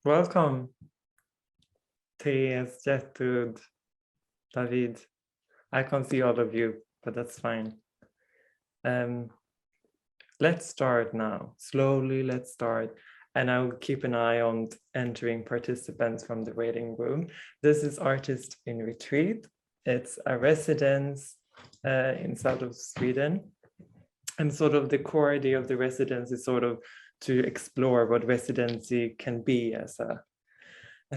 Welcome, Therese, Gertrud, David. I can't see all of you, but that's fine. Let's start now. Slowly, let's start. And I'll keep an eye on entering participants from the waiting room. This is Artist in Retreat. It's a residence in south of Sweden. And sort of the core idea of the residence is sort of to explore what residency can be as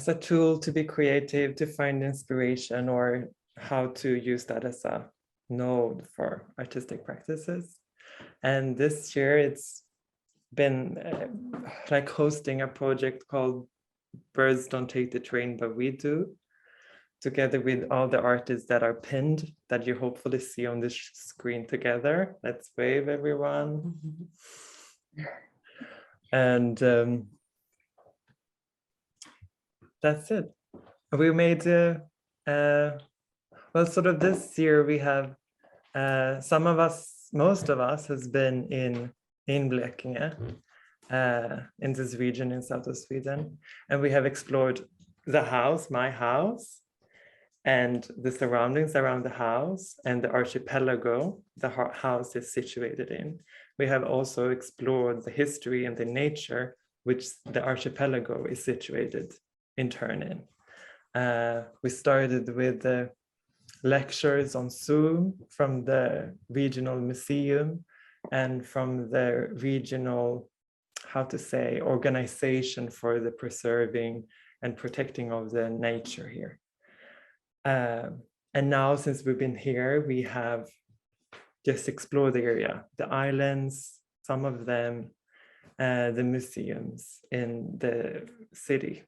a tool to be creative, to find inspiration, or how to use that as a node for artistic practices. And this year it's been like hosting a project called Birds Don't Take the Train, But We Do, together with all the artists that are pinned that you hopefully see on this screen together. Let's wave, everyone. And that's it. We made, well, sort of this year we have, some of us, most of us has been in Blekinge, in this region in south of Sweden. And we have explored the house, my house, and the surroundings around the house and the archipelago the house is situated in. We have also explored the history and the nature which the archipelago is situated in turn in. We started with the lectures on Zoom from the regional museum and from the regional, how to say, organization for the preserving and protecting of the nature here. And now, since we've been here, we have just explored the area, the islands, some of them, the museums in the city.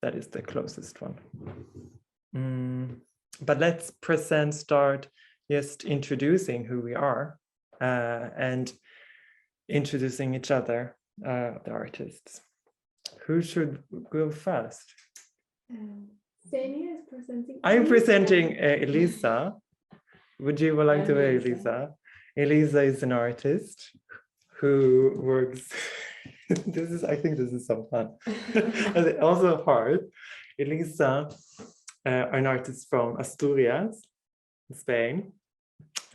That is the closest one. But let's start just introducing who we are and introducing each other, the artists. Who should go first? Senia is presenting. I'm presenting Elisa. Would you like to hear Elisa? Elisa is an artist who works. I think this is so fun. And also hard. Elisa, an artist from Asturias, Spain,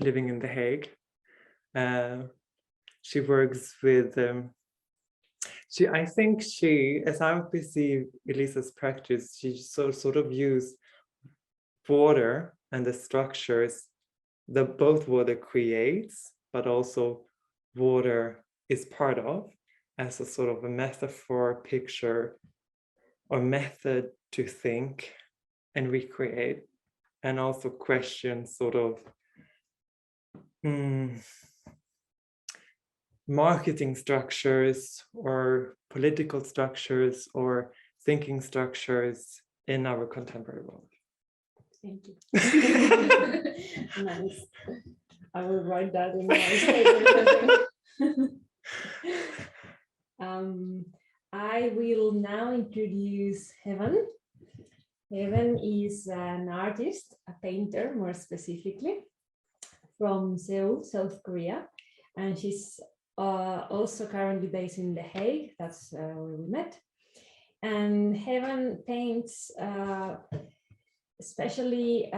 living in The Hague. She works with, I think as I perceive Elisa's practice, she sort of used water and the structures that both water creates, but also water is part of, as a sort of a metaphor, picture, or method to think and recreate, and also question sort of marketing structures or political structures or thinking structures in our contemporary world. Thank you. Nice. I will write that in my statement. I will now introduce Heaven. Heaven is an artist, a painter more specifically, from Seoul, South Korea. And she's also currently based in The Hague. That's where we met. And Heaven paints especially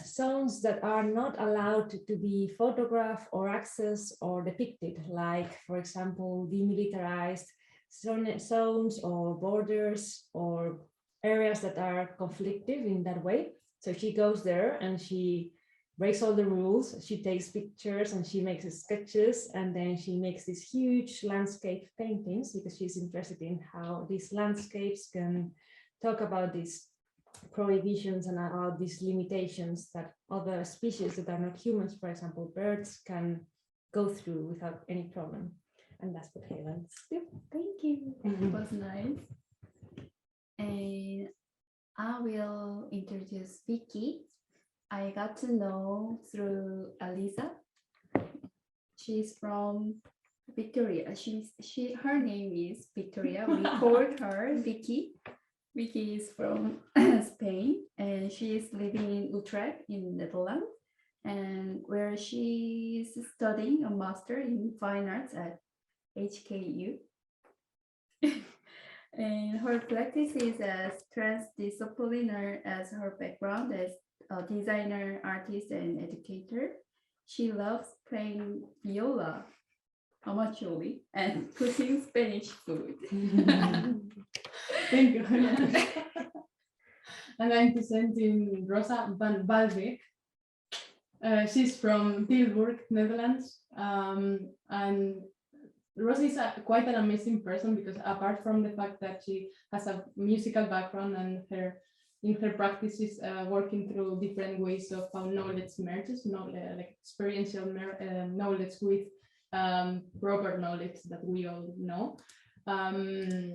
zones that are not allowed to be photographed or accessed or depicted, like, for example, demilitarized zones or borders or areas that are conflictive in that way. So she goes there and she breaks all the rules. She takes pictures and she makes sketches, and then she makes these huge landscape paintings because she's interested in how these landscapes can talk about these prohibitions and about these limitations that other species that are not humans, for example, birds, can go through without any problem. And that's what Heaven do. Thank you. It was nice. And I will introduce Vicky. I got to know through Elisa. She's from Victoria. Her name is Victoria. We called her Vicky. Vicky is from Spain, and she is living in Utrecht in Netherlands, and where she is studying a master in fine arts at HKU. And her practice is as transdisciplinary as her background as a designer, artist, and educator. She loves playing viola amateurly and cooking Spanish food. Thank you. And I'm presenting Rosa van Balbeek. She's from Tilburg, Netherlands. And Rosa is quite an amazing person because apart from the fact that she has a musical background and in her practices working through different ways of how knowledge merges, like experiential knowledge with proper knowledge that we all know,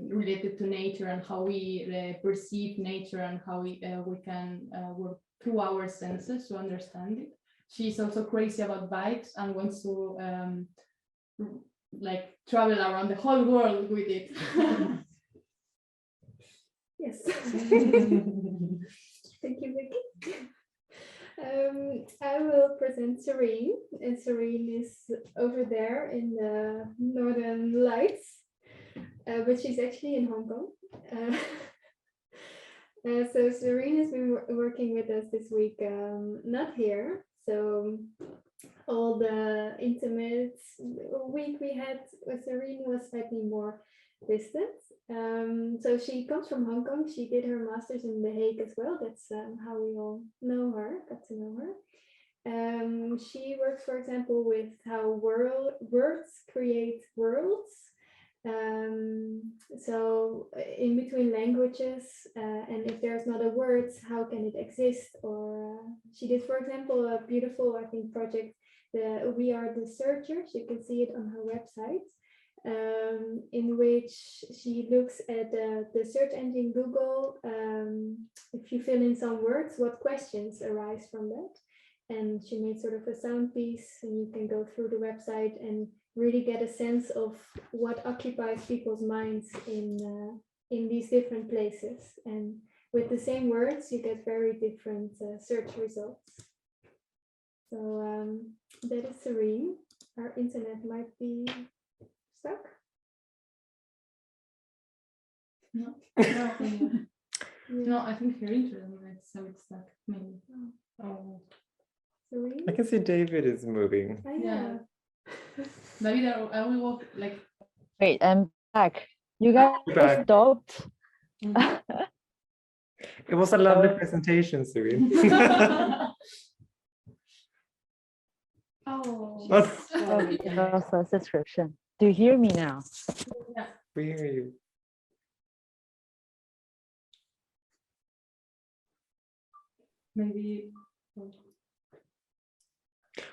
related to nature and how we perceive nature and how we can work through our senses to understand it. She's also crazy about bikes and wants to like travel around the whole world with it. Yes. Thank you, Vicky. I will present Serene, and Serene is over there in the Northern Lights, but she's actually in Hong Kong. So Serene has been working with us this week, not here. So all the intimate week we had with Serene was slightly more distant. So she comes from Hong Kong. She did her master's in The Hague as well. That's how we all know her, got to know her. She works, for example, with how words create worlds. So in between languages, and if there's not a word, how can it exist? Or she did, for example, a beautiful, I think, project, We Are the Searchers. You can see it on her website. In which she looks at the search engine Google. If you fill in some words, what questions arise from that? And she made sort of a sound piece, and you can go through the website and really get a sense of what occupies people's minds in these different places. And with the same words, you get very different search results. So that is Serene. Our internet might be stuck? No, no, I think her internet is so it's stuck. Maybe. Oh, Serene? I can see David is moving. I know. David, I will walk like. Wait, I'm back. You guys You're back. stopped. It was a lovely presentation, Serene. Oh, Also subscription. Do you hear me now? We hear you. Maybe.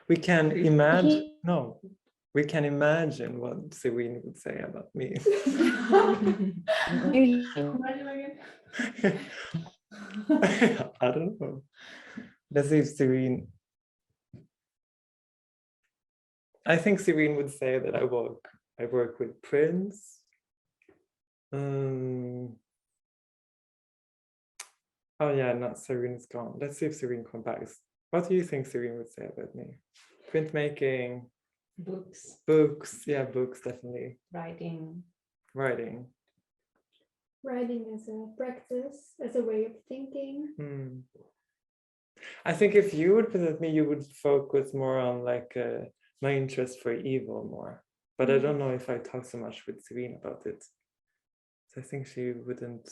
We can imagine. No, we can imagine what Serene would say about me. I don't know. Let's see if Serene. I think Serene would say that I work with Prince. Oh yeah, not Serene's gone. Let's see if Serene comes back. What do you think Serene would say about me? Printmaking. Books, yeah, books, definitely. Writing. Writing. Writing as a practice, as a way of thinking. I think if you would present me, you would focus more on like my interest for evil more. But I don't know if I talk so much with Serene about it. So I think she wouldn't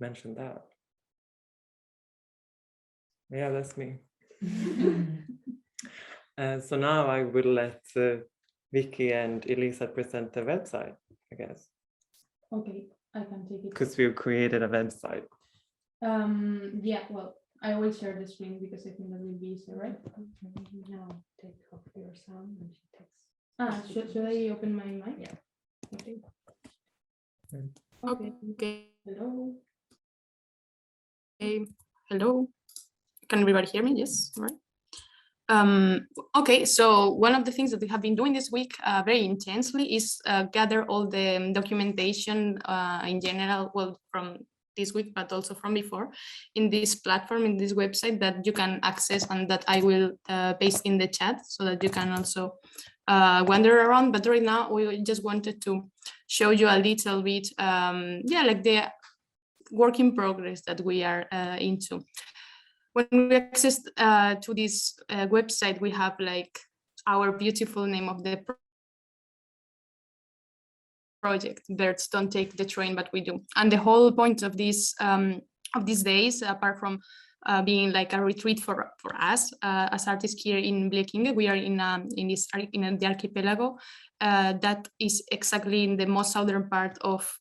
mention that. Yeah, that's me. So now I will let Vicky and Elisa present the website, I guess. Okay, I can take it. Because we've created a website. Yeah, well, I will share the screen because I think that will be easier, right? No, take off your sound and she takes. Should I open my mic? Yeah. Okay. Okay. Hello. Hey, hello. Can everybody hear me? Yes, all right. Okay, so one of the things that we have been doing this week very intensely is gather all the documentation in general, well, from this week, but also from before, in this platform, in this website that you can access and that I will paste in the chat so that you can also wander around, but right now we just wanted to show you a little bit, like the work in progress that we are into. When we access to this website, we have like our beautiful name of the project, Birds Don't Take the Train, but we do. And the whole point of these days, apart from being like a retreat for us as artists here in Blekinge, we are in the archipelago that is exactly in the most southern part of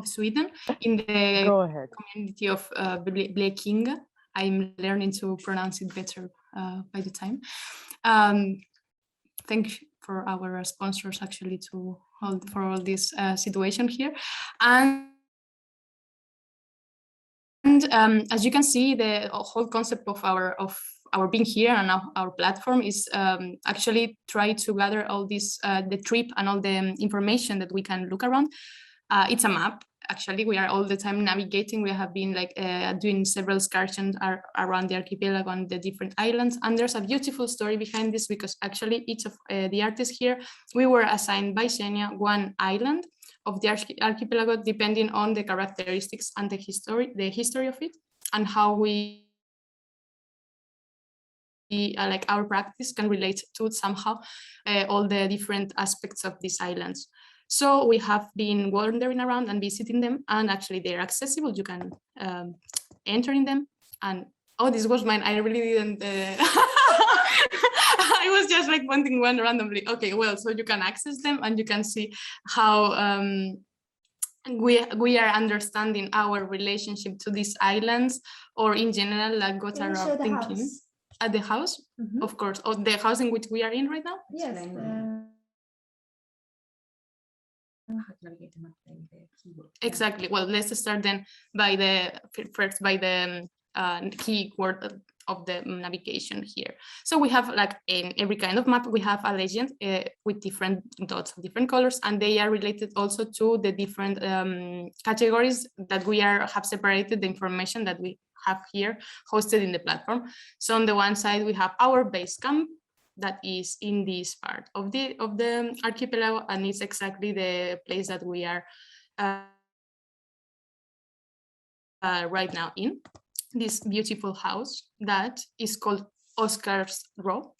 Sweden, in the Go ahead. community of Blekinge. I'm learning to pronounce it better by the time. Thank you for our sponsors actually to hold for all this situation here. And as you can see, the whole concept of our being here and our platform is actually try to gather all this, the trip and all the information that we can look around. It's a map. Actually, we are all the time navigating. We have been like doing several excursions around the archipelago on the different islands. And there's a beautiful story behind this, because actually each of the artists here, we were assigned by Xenia one island of the archipelago, depending on the characteristics and the history of it, and how we like our practice can relate to somehow all the different aspects of these islands. So we have been wandering around and visiting them, and actually they're accessible. You can enter in them. And oh, this was mine. I really didn't. I was just like pointing one randomly. Okay, well, so you can access them and you can see how we are understanding our relationship to these islands, or in general, like what are our thinking at the house, of course, or the house in which we are in right now. Yes. Exactly. Well, let's start then by the keyword of the navigation here. So we have, like in every kind of map, we have a legend with different dots of different colors, and they are related also to the different categories that we have separated the information that we have here hosted in the platform. So on the one side, we have our base camp, that is in this part of the archipelago, and it's exactly the place that we are right now in, this beautiful house that is called Oscar's Row.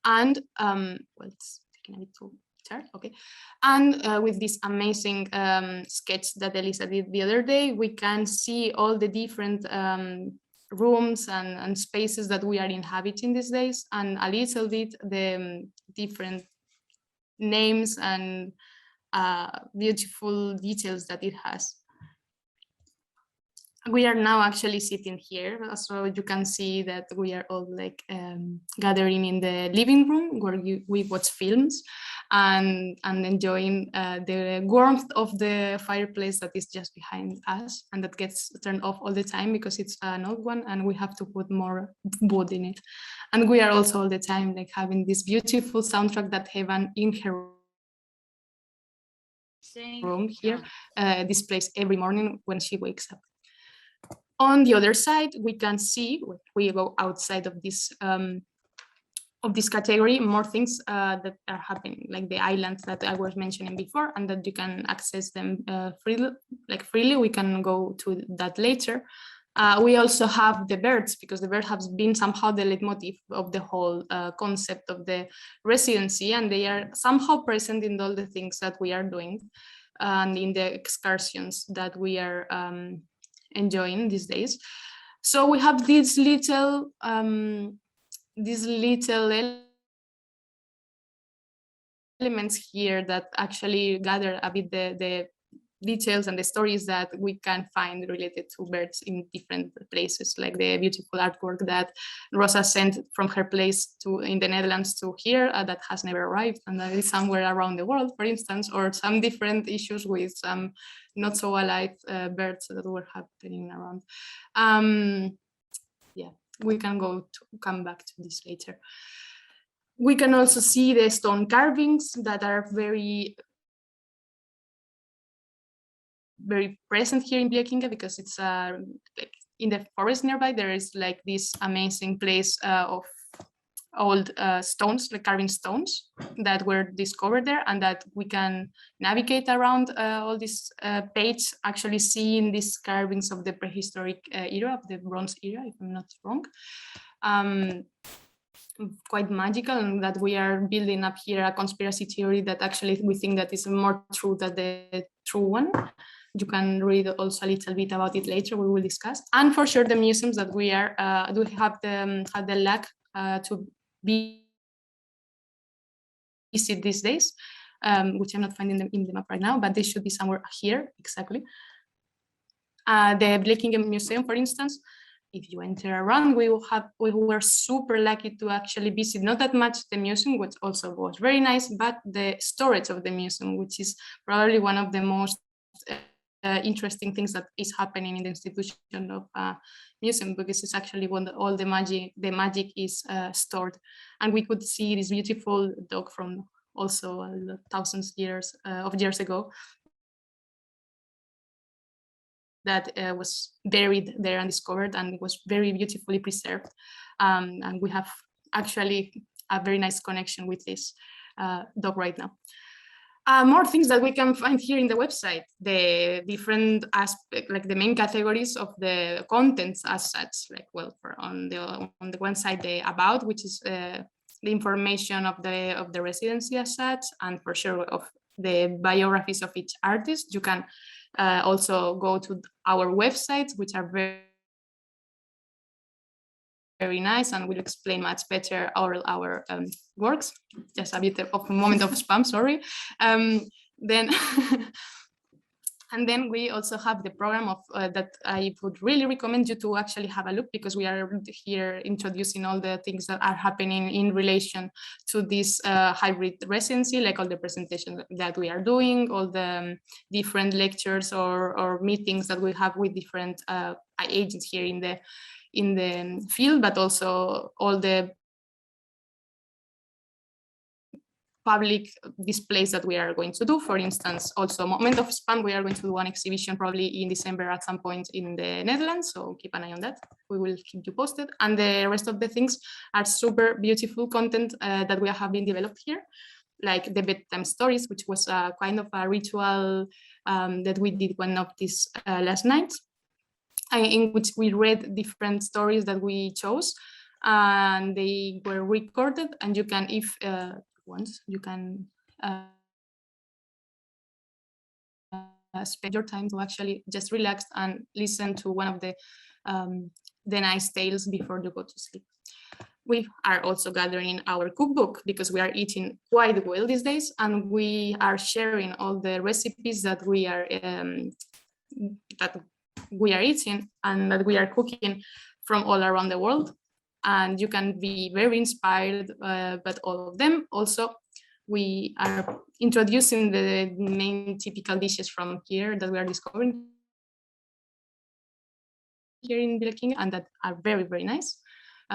And well, it's taking a bit too start, okay. And with this amazing sketch that Elisa did the other day, we can see all the different rooms and spaces that we are inhabiting these days, and a little bit the different names and beautiful details that it has. We are now actually sitting here, so you can see that we are all like gathering in the living room where we watch films and enjoying the warmth of the fireplace that is just behind us, and that gets turned off all the time because it's an old one and we have to put more wood in it. And we are also all the time like having this beautiful soundtrack that Heaven in her room here displays every morning when she wakes up. On the other side, we can see, when we go outside of this category, more things that are happening, like the islands that I was mentioning before, and that you can access them freely. We can go to that later. We also have the birds, because the bird has been somehow the leitmotif of the whole concept of the residency, and they are somehow present in all the things that we are doing and in the excursions that we are enjoying these days. So we have these little elements here that actually gather a bit the details and the stories that we can find related to birds in different places, like the beautiful artwork that Rosa sent from her place in the Netherlands to here that has never arrived, and that is somewhere around the world, for instance, or some different issues with some not so alive birds that were happening around. Yeah, we can come back to this later. We can also see the stone carvings that are very present here in Blekinge, because it's like in the forest nearby. There is like this amazing place of old stones, like carving stones that were discovered there, and that we can navigate around all this page, actually seeing these carvings of the prehistoric era, of the Bronze era, if I'm not wrong. Quite magical, and that we are building up here a conspiracy theory that actually we think that is more true than the true one. You can read also a little bit about it later, we will discuss. And for sure the museums that we are do have the luck to visit these days, which I'm not finding them in the map right now, but they should be somewhere here, exactly. The Blekinge Museum, for instance, if you enter around, we were super lucky to actually visit not that much the museum, which also was very nice, but the storage of the museum, which is probably one of the most interesting things that is happening in the institution of museum, because it's actually when all the magic is stored. And we could see this beautiful dog from also thousands of years ago, that was buried there and discovered, and it was very beautifully preserved. And we have actually a very nice connection with this dog right now. More things that we can find here in the website, the different aspects, like the main categories of the contents as such, like, well, on the one side, the about, which is the information of the residency as such, and for sure of the biographies of each artist. You can also go to our websites, which are very, very nice, and will explain much better our works. Just a bit of a moment of spam, sorry. Then and then we also have the program of that I would really recommend you to actually have a look, because we are here introducing all the things that are happening in relation to this hybrid residency, like all the presentations that we are doing, all the different lectures or meetings that we have with different agents here in the field, but also all the public displays that we are going to do. For instance, also Moment of Spam, we are going to do one exhibition probably in December at some point in the Netherlands, so keep an eye on that. We will keep you posted. And the rest of the things are super beautiful content that we have been developed here, like the bedtime stories, which was kind of a ritual that we did one of these last nights, in which we read different stories that we chose, and they were recorded, and you can, if once, you can spend your time to actually just relax and listen to one of the nice tales before you go to sleep. We are also gathering our cookbook, because we are eating quite well these days, and we are sharing all the recipes that we are eating and that we are cooking from all around the world. And you can be very inspired by all of them. Also, we are introducing the main typical dishes from here that we are discovering here in Blekinge, and that are very, very nice,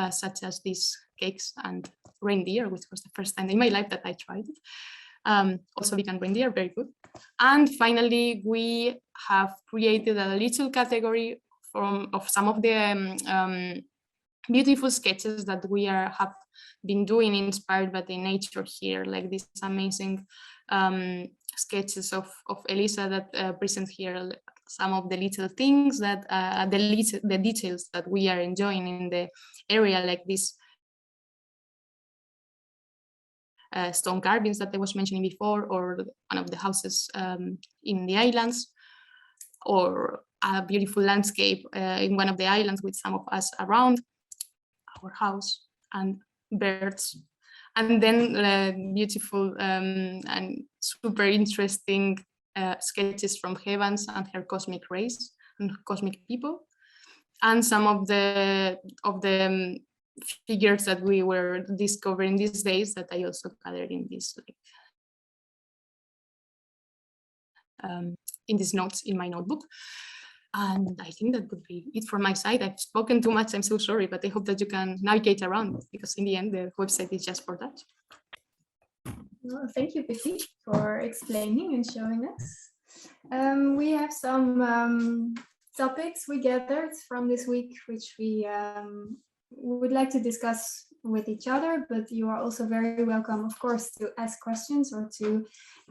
such as these cakes and reindeer, which was the first time in my life that I tried it. Also vegan reindeer, very good. And finally, we have created a little category of some of the beautiful sketches that we have been doing, inspired by the nature here, like these amazing sketches of Elisa that present here some of the little things that the details that we are enjoying in the area, like this stone carvings that I was mentioning before, or one of the houses in the islands, or a beautiful landscape in one of the islands with some of us around our house, and birds, and then beautiful and super interesting sketches from Heavens and her cosmic rays and cosmic people, and some of the figures that we were discovering these days that I also gathered in this in these notes in my notebook. And I think that would be it from my side. I've spoken too much, I'm so sorry, but I hope that you can navigate around, because in the end, the website is just for that. Well, thank you, Vicky, for explaining and showing us. We have some topics we gathered from this week, which we would like to discuss with each other, but you are also very welcome, of course, to ask questions or to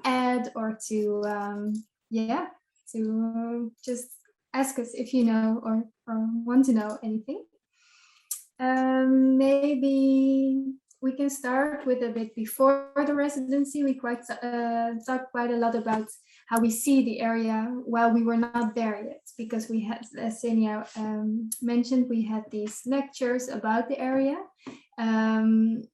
add or to just ask us if you know or want to know anything. Maybe we can start with a bit before the residency. We talked quite a lot about how we see the area while we were not there yet, because we had, as Xenia mentioned, we had these lectures about the area. And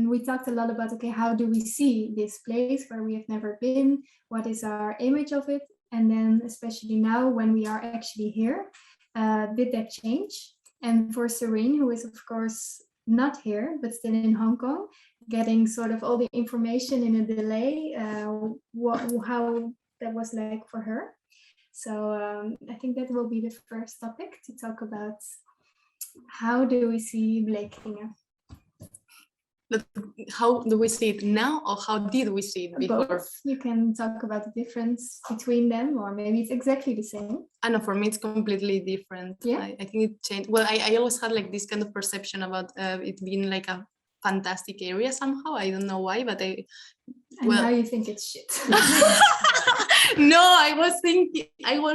we talked a lot about, okay, how do we see this place where we have never been? What is our image of it? And then especially now when we are actually here, did that change? And for Serene, who is of course not here, but still in Hong Kong, getting sort of all the information in a delay, how that was like for her. So I think that will be the first topic to talk about. How do we see Blekinge? How do we see it now, or how did we see it before? Both. You can talk about the difference between them, or maybe it's exactly the same. I know, for me it's completely different. Yeah. I think it changed. Well, I always had like this kind of perception about it being like a fantastic area somehow. I don't know why, but And now you think it's shit. No, I was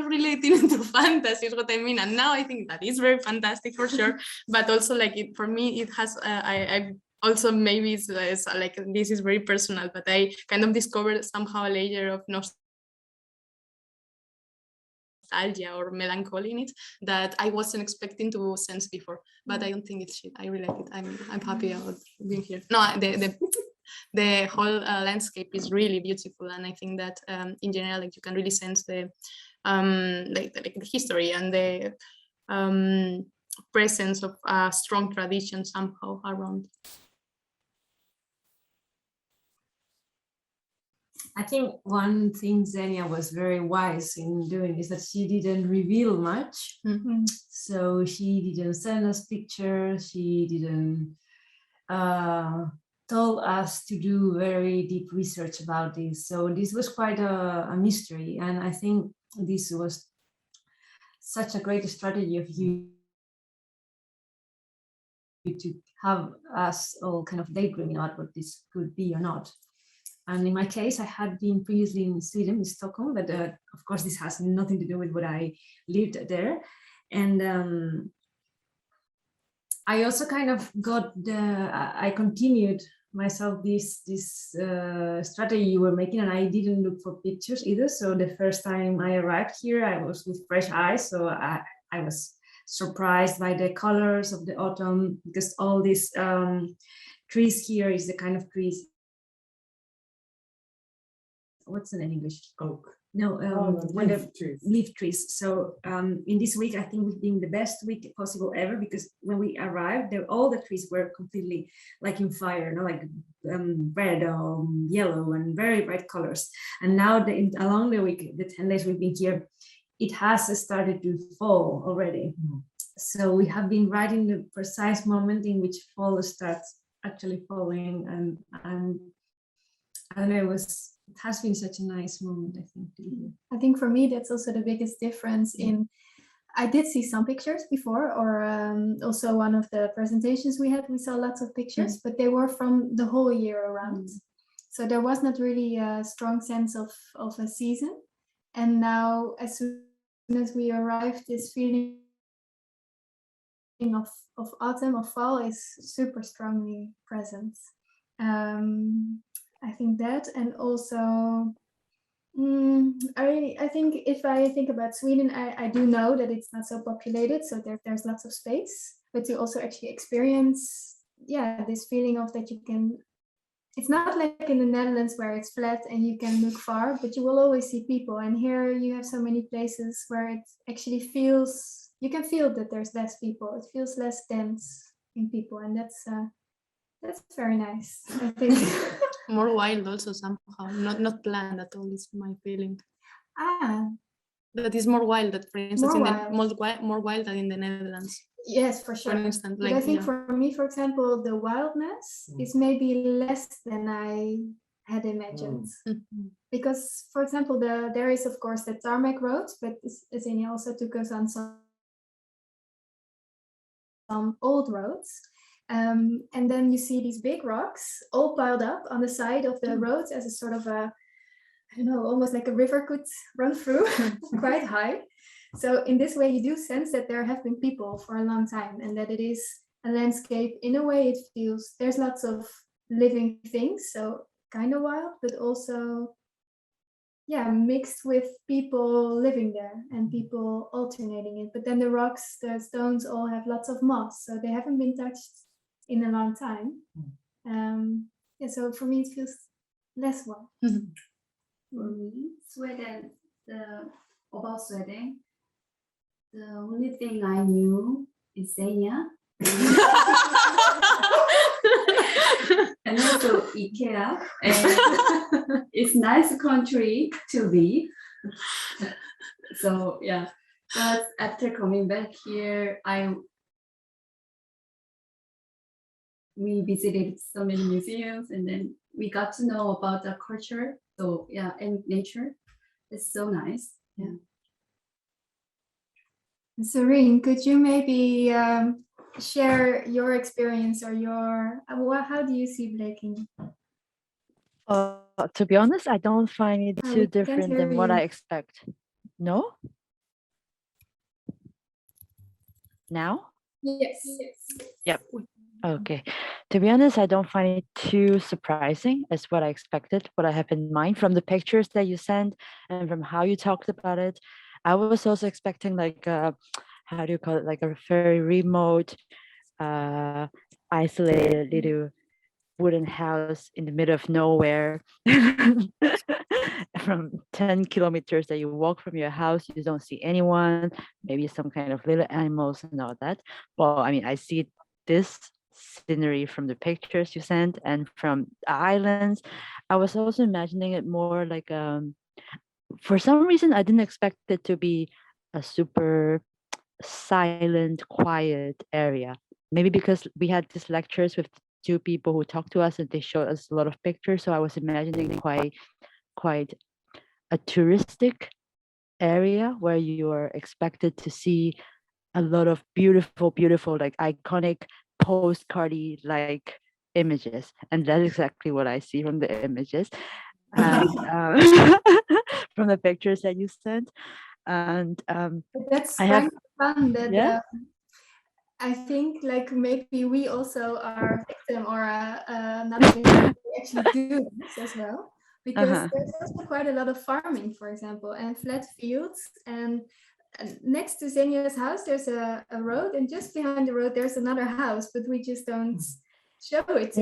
relating into fantasy is what I mean, and now I think that is very fantastic for sure. But also like it for me, it has I also maybe it's like this is very personal, but I kind of discovered somehow a layer of nostalgia or melancholy in it that I wasn't expecting to sense before. But I don't think it's shit. I really like it. I'm happy about being here. No, the whole landscape is really beautiful, and I think that in general, like you can really sense the like the history and the presence of a strong tradition somehow around. I think one thing Xenia was very wise in doing is that she didn't reveal much. Mm-hmm. So she didn't send us pictures. She didn't told us to do very deep research about this. So this was quite a mystery. And I think this was such a great strategy of you to have us all kind of daydreaming about what this could be or not. And in my case, I had been previously in Sweden, in Stockholm, but of course this has nothing to do with what I lived there. And I also kind of I continued myself this strategy you were making, and I didn't look for pictures either. So the first time I arrived here, I was with fresh eyes. So I was surprised by the colors of the autumn, because all these trees here is the kind of trees. What's it in English? Oak. No, leaf trees. So in this week, I think we've been the best week possible ever, because when we arrived, all the trees were completely like in fire, like red or yellow and very bright colors. And now along the week, the 10 days we've been here, it has started to fall already. Mm. So we have been right in the precise moment in which fall starts actually falling, and I don't know, it has been such a nice moment, I think. I think for me, that's also the biggest difference in, I did see some pictures before, or also one of the presentations we had, we saw lots of pictures, but they were from the whole year around. So there was not really a strong sense of a season. And now, as soon as we arrived, this feeling of autumn, of fall is super strongly present. I think that, and also I think if I think about Sweden, I do know that it's not so populated, so there's lots of space, but to also actually experience, this feeling of that you can, it's not like in the Netherlands where it's flat and you can look far, but you will always see people. And here you have so many places where it actually feels, you can feel that there's less people. It feels less dense in people, and that's very nice, I think. More wild also somehow, not planned at all, is my feeling. That is more wild, that for instance more wild than in the Netherlands. Yes, for sure. For instance, but I think for me, for example, the wildness is maybe less than I had imagined. Because, for example, there is of course the tarmac roads, but Xenia also took us on some old roads. And then you see these big rocks all piled up on the side of the roads as a sort of a, I don't know, almost like a river could run through, quite high. So in this way, you do sense that there have been people for a long time, and that it is a landscape. In a way, it feels there's lots of living things, so kind of wild, but also, yeah, mixed with people living there and people alternating it. But then the rocks, the stones all have lots of moss, so they haven't been touched in a long time. Yeah, so for me, it feels less wild. For me, Sweden, about Sweden, the only thing I knew is Senya. And also IKEA. And it's nice country to be. So yeah, but after coming back here, we visited so many museums, and then we got to know about the culture. So yeah, and nature. It's so nice. Yeah. Serene, could you maybe share your experience or how do you see Bleking? To be honest, I don't find it Oh, too we can't different hear than what you. I expect. No? Now? Yes. Yep. Okay. To be honest, I don't find it too surprising as what I expected, what I have in mind from the pictures that you sent and from how you talked about it. I was also expecting like a, how do you call it, like a very remote, isolated little wooden house in the middle of nowhere. From 10 kilometers that you walk from your house, you don't see anyone, maybe some kind of little animals and all that. Well, I mean, I see this scenery from the pictures you sent and from the islands. I was also imagining it more like for some reason I didn't expect it to be a super silent, quiet area. Maybe because we had these lectures with two people who talked to us and they showed us a lot of pictures. So I was imagining quite a touristic area where you are expected to see a lot of beautiful, like iconic postcardy like images. And that's exactly what I see from the images. And from the pictures that you sent. And But that's I kind have, of fun that yeah. I think like maybe we also are a victim or not a victim, we actually do this as well. Because there's also quite a lot of farming, for example, and flat fields. And next to Xenia's house, there's a road, and just behind the road, there's another house, but we just don't show it to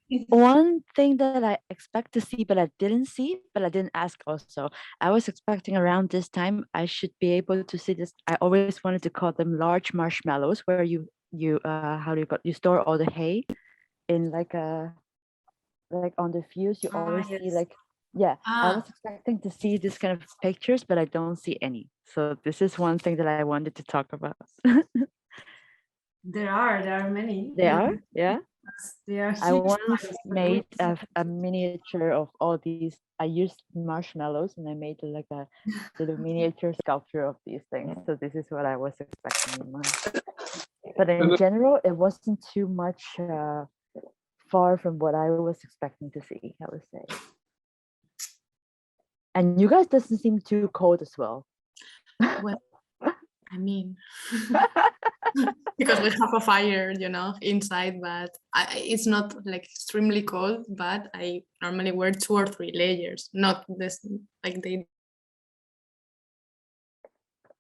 you. One thing that I expect to see, but I didn't see, but I didn't ask also. I was expecting around this time I should be able to see this. I always wanted to call them large marshmallows, where you how do you call, you store all the hay in like on the fields. You always see yes. like, yeah. I Ah, was expecting to see this kind of pictures, but I don't see any. So this is one thing that I wanted to talk about. There are many. They are, yeah. They are I huge once ones, but made we- a miniature of all these. I used marshmallows and I made like a little miniature sculpture of these things. So this is what I was expecting in mind. But in general, it wasn't too much far from what I was expecting to see, I would say. And you guys doesn't seem too cold as well. well, I mean, because we have a fire, inside, but it's not like extremely cold, but I normally wear 2 or 3 layers, not this, like they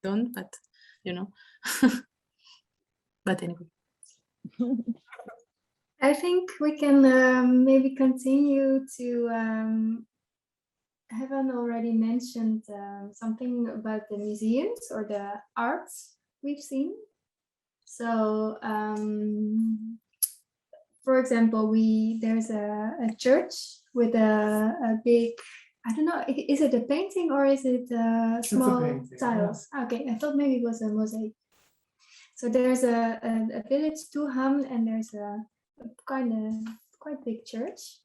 don't, but but anyway. I think we can maybe continue to haven't already mentioned something about the museums or the arts we've seen. So, for example, there's a church with a big, I don't know, is it a painting or is it small painting, yeah. tiles? Okay, I thought maybe it was a mosaic. So there's a village, Tuham, and there's a quite big church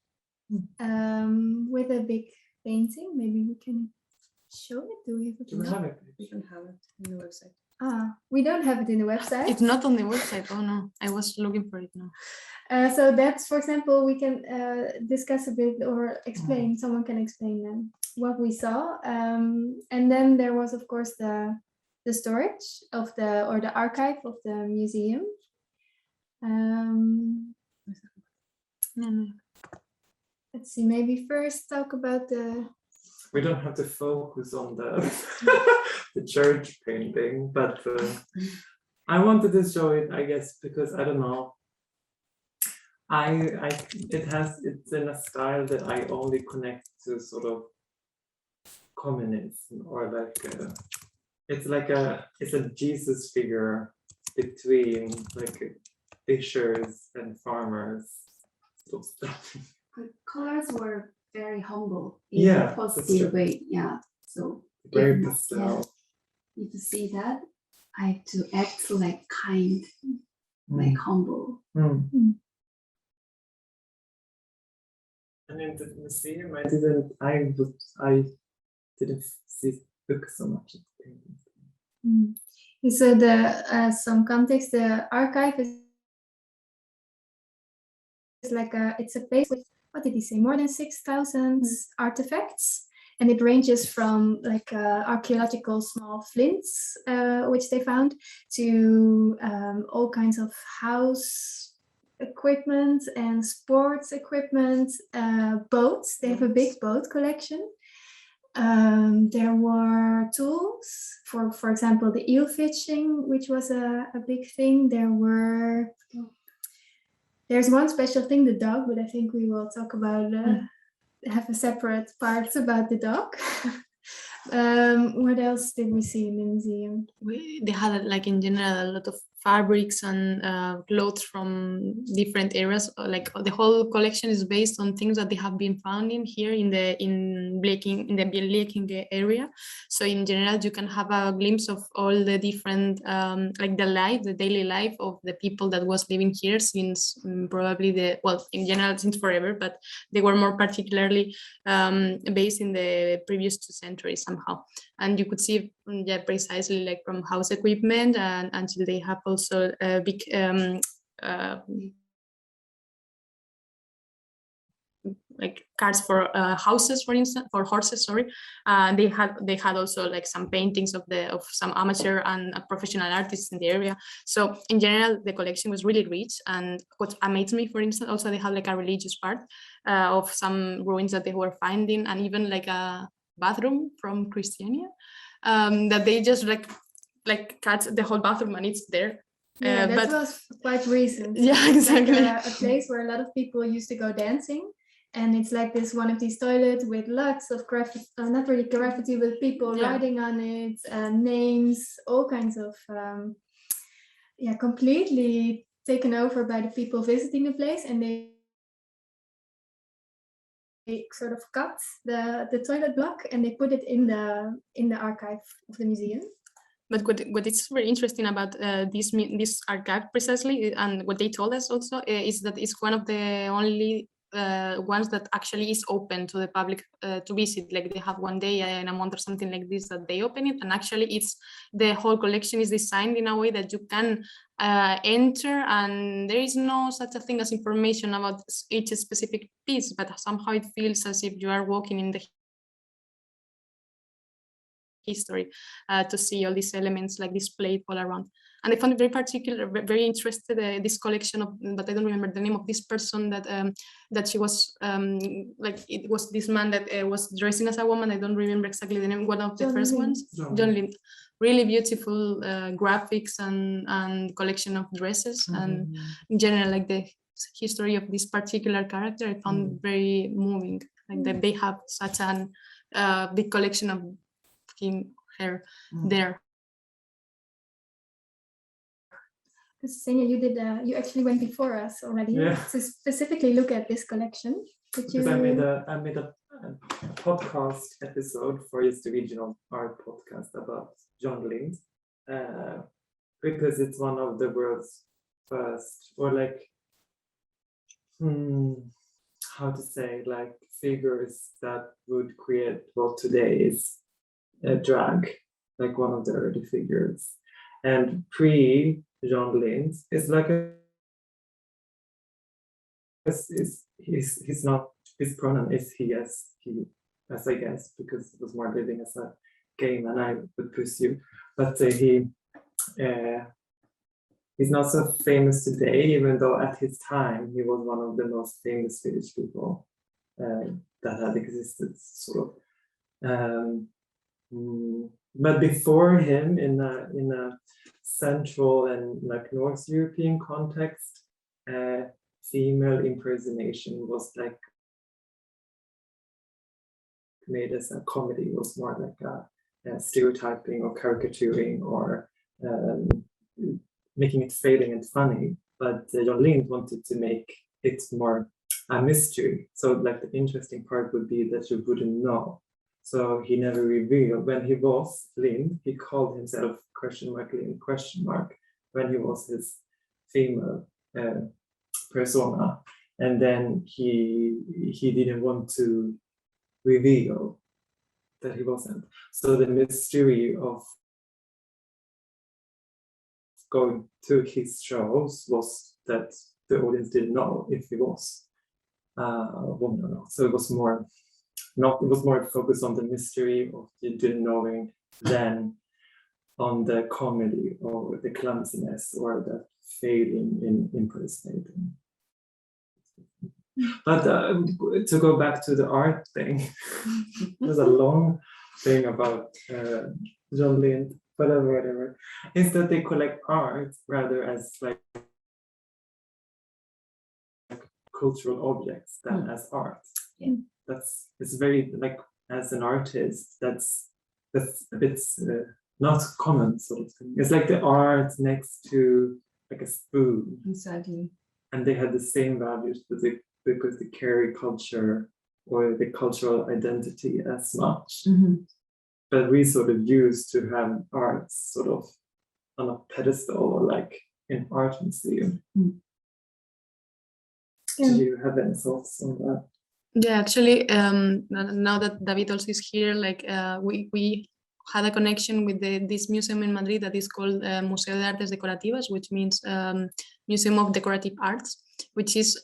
with a big painting. Maybe we can show it. Do we have it? Do we have it? You can have it on the website. We don't have it in the website. It's not on the website. Oh no, I was looking for it now. So that's, for example, we can discuss a bit or explain. Someone can explain them what we saw, and then there was, of course, the storage of the archive of the museum. Let's see. Maybe first talk about the. We don't have to focus on the the church painting, but I wanted to show it, I guess, because I don't know. It's in a style that I only connect to sort of communism, or like it's a Jesus figure between like fishers and farmers. Sort of stuff. The colors were very humble Yeah, a that's positive true. way. Yeah. So Very if- pastel. if you see that, I have to act like kind, like humble. And in the museum, I didn't see look so much at the paintings. So the some context, the archive is like it's a place with, what did he say, more than 6,000 artifacts, and it ranges from like archaeological small flints which they found to all kinds of house equipment and sports equipment, boats. They have a big boat collection. There were tools for example, the eel fishing, which was a big thing. There's one special thing, the dog, but I think we will talk about, have a separate part about the dog. What else did we see in the museum? They had like in general a lot of fabrics and clothes from different areas. Like the whole collection is based on things that they have been found in here in the Blekinge area. So in general, you can have a glimpse of all the different like the daily life of the people that was living here since probably in general since forever, but they were more particularly based in the previous 2 centuries somehow. And you could see precisely like from house equipment and until they have also a big like carts for houses, for instance, for horses. Sorry, they had also like some paintings of some amateur and professional artists in the area. So in general, the collection was really rich. And what amazed me, for instance, also they had like a religious part of some ruins that they were finding, and even like a bathroom from Christiania that they just like cut the whole bathroom and it's there. Yeah, that but was quite recent. yeah, It's like exactly. a place where a lot of people used to go dancing, and it's like this one of these toilets with lots of graffiti, not really graffiti, but people Yeah. writing on it, names, all kinds of completely taken over by the people visiting the place, and they sort of cut the toilet block and they put it in the archive of the museum. But what is very interesting about this archive precisely, and what they told us also, is that it's one of the only ones that actually is open to the public to visit. Like they have one day in a month or something like this that they open it, and actually the whole collection is designed in a way that you can enter, and there is no such a thing as information about each specific piece, but somehow it feels as if you are walking in the history to see all these elements like displayed all around. And I found it very particular, very interested this collection of, but I don't remember the name of this person that she was like, it was this man that was dressing as a woman. I don't remember exactly the name. One of the first ones, John Lind. Really beautiful graphics and collection of dresses, and in general, like the history of this particular character, I found very moving. Like that they have such an big collection of hair there. Senja, you actually went before us already to specifically look at this collection. Because I made a podcast episode for the Regional Art Podcast about John Lind, because it's one of the world's first, or like, how to say, like figures that would create what today is a drag, like one of the early figures. And pre-Jean Lind is like he's not, his pronoun is he, as I guess, because he was more living as a gay man, I would pursue. But he's not so famous today, even though at his time he was one of the most famous Swedish people that had existed, sort of. But before him, in a Central and like North European context, female impersonation was like made as a comedy, was more like a stereotyping or caricaturing or making it fading and funny. But John Lind wanted to make it more a mystery. So like the interesting part would be that you wouldn't know. So he never revealed. When he was Lind, he called himself Lind ? When he was his female persona. And then he didn't want to reveal that he wasn't. So the mystery of going to his shows was that the audience didn't know if he was a woman or not. So it was more focused on the mystery of the didn't knowing than on the comedy or the clumsiness or the failing in impersonating. But to go back to the art thing, there's a long thing about John Lind, whatever, is that they collect art rather as like cultural objects than as art. Yeah. It's very, like, as an artist, that's a bit not common sort of thing. It's like the art next to like a spoon. Exactly. And they had the same values because they carry culture or the cultural identity as much. Mm-hmm. But we sort of used to have art sort of on a pedestal or like in art museum. Mm. Do you have any thoughts on that? Yeah, actually, now that David also is here, like we had a connection with this museum in Madrid that is called Museo de Artes Decorativas, which means Museum of Decorative Arts, which is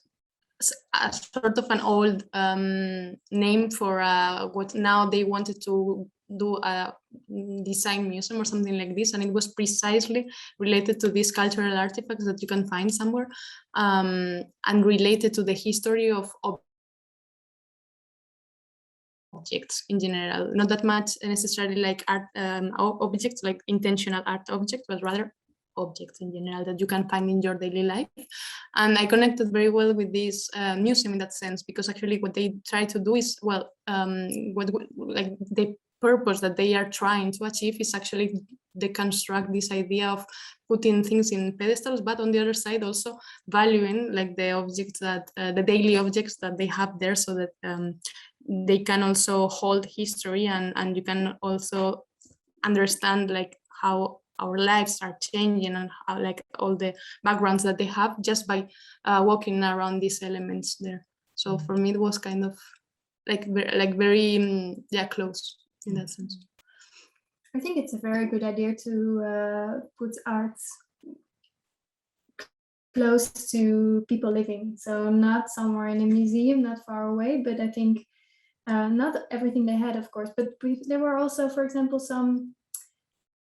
a sort of an old name for what now they wanted to do a design museum or something like this, and it was precisely related to these cultural artifacts that you can find somewhere, and related to the history of objects in general, not that much necessarily like art objects, like intentional art objects, but rather objects in general that you can find in your daily life. And I connected very well with this museum in that sense, because actually what they try to do is, well, like the purpose that they are trying to achieve is actually deconstruct this idea of putting things in pedestals, but on the other side also valuing like the objects that the daily objects that they have there, so that they can also hold history, and you can also understand like how our lives are changing and how like all the backgrounds that they have just by walking around these elements there. So for me it was kind of like very close in that sense. I think it's a very good idea to put art close to people living. So not somewhere in a museum, not far away, but I think not everything they had, of course, but there were also, for example, some,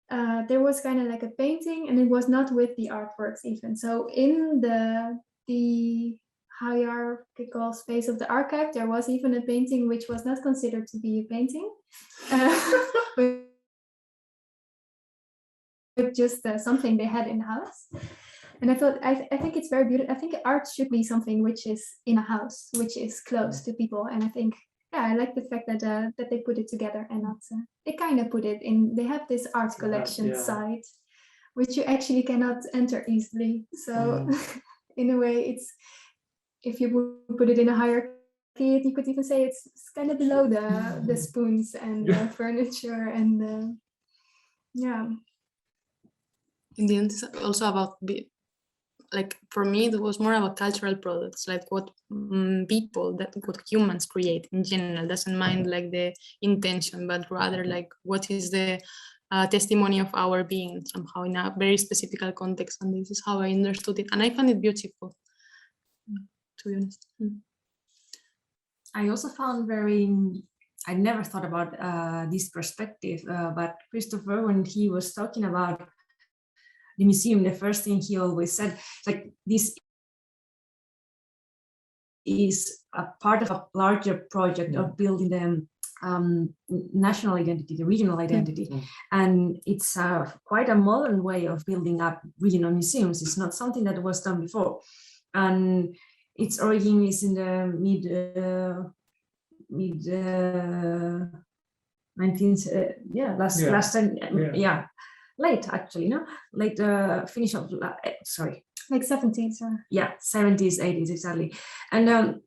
there was kind of like a painting and it was not with the artworks even. So in the hierarchical space of the archive, there was even a painting which was not considered to be a painting, but just something they had in the house. And I thought, I think it's very beautiful. I think art should be something which is in a house, which is close to people. And I think, yeah, I like the fact that that they put it together and not, they kind of put it in, they have this art collection site, which you actually cannot enter easily. So in a way, it's, if you would put it in a hierarchy, you could even say it's kind of below the spoons and the furniture and yeah. In the end, it's also about like for me it was more about cultural products, like what people, that what humans create in general, doesn't mind like the intention, but rather like what is the testimony of our being somehow in a very specific context. And this is how I understood it. And I found it beautiful, to be honest. I also found I never thought about this perspective, but Christopher, when he was talking about the museum, the first thing he always said, like, this is a part of a larger project of building the national identity, the regional identity. And it's quite a modern way of building up regional museums. It's not something that was done before. And its origin is in the mid 19th, late actually, no? Late finish of, sorry. Like 70s or? Yeah, 70s, 80s, exactly. And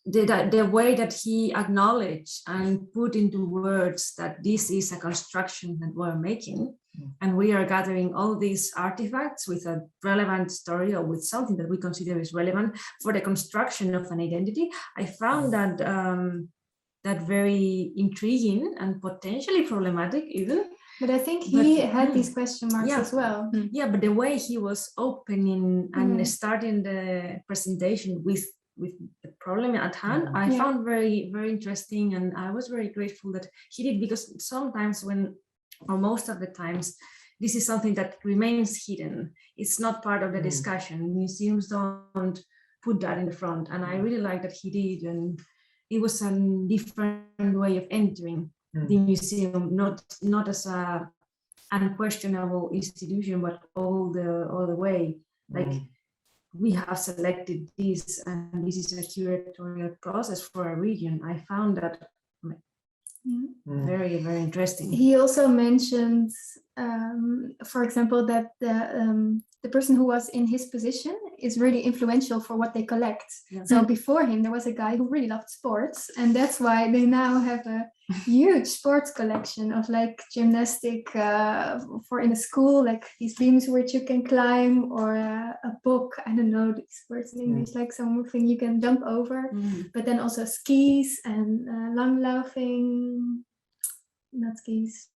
the way that he acknowledged and put into words that this is a construction that we're making, and we are gathering all these artifacts with a relevant story or with something that we consider is relevant for the construction of an identity. I found that that very intriguing and potentially problematic even. But I think he had these question marks as well. Yeah, but the way he was opening and starting the presentation with the problem at hand, I found very, very interesting, and I was very grateful that he did, because sometimes or most of the times, this is something that remains hidden. It's not part of the discussion. Museums don't put that in the front, and I really like that he did, and it was a different way of entering the museum, not as a unquestionable institution, but all the way, like, we have selected this, and this is a curatorial process for a region. I found that very, very interesting. He also mentioned, for example, that the person who was in his position is really influential for what they collect. So before him, there was a guy who really loved sports, and that's why they now have a huge sports collection of like gymnastic for in a school, like these beams which you can climb, or a book, I don't know these words in English, like something you can jump over, but then also skis and langlaufing, not skis.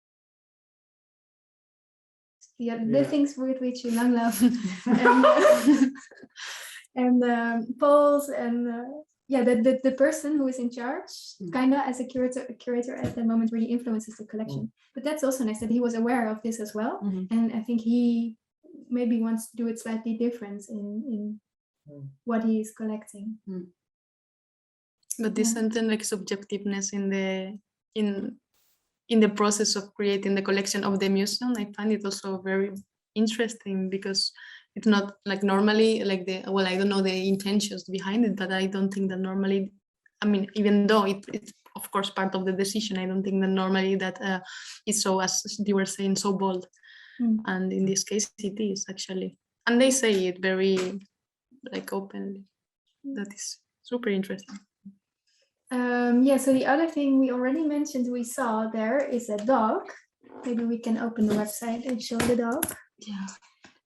The things with which you langlauf, and poles, and the person who is in charge, kind of as a curator at that moment, really influences the collection. But that's also nice that he was aware of this as well, and I think he maybe wants to do it slightly different in what he is collecting. But this certain like subjectiveness in the process of creating the collection of the museum, I find it also very interesting, because it's not like normally like I don't know the intentions behind it, but I don't think that normally, I mean, even though it's of course part of the decision, I don't think that normally that is so, as you were saying, so bold. And in this case it is actually, and they say it very like openly. That is super interesting. So the other thing we already mentioned we saw there is a dog. Maybe we can open the website and show the dog. Yeah.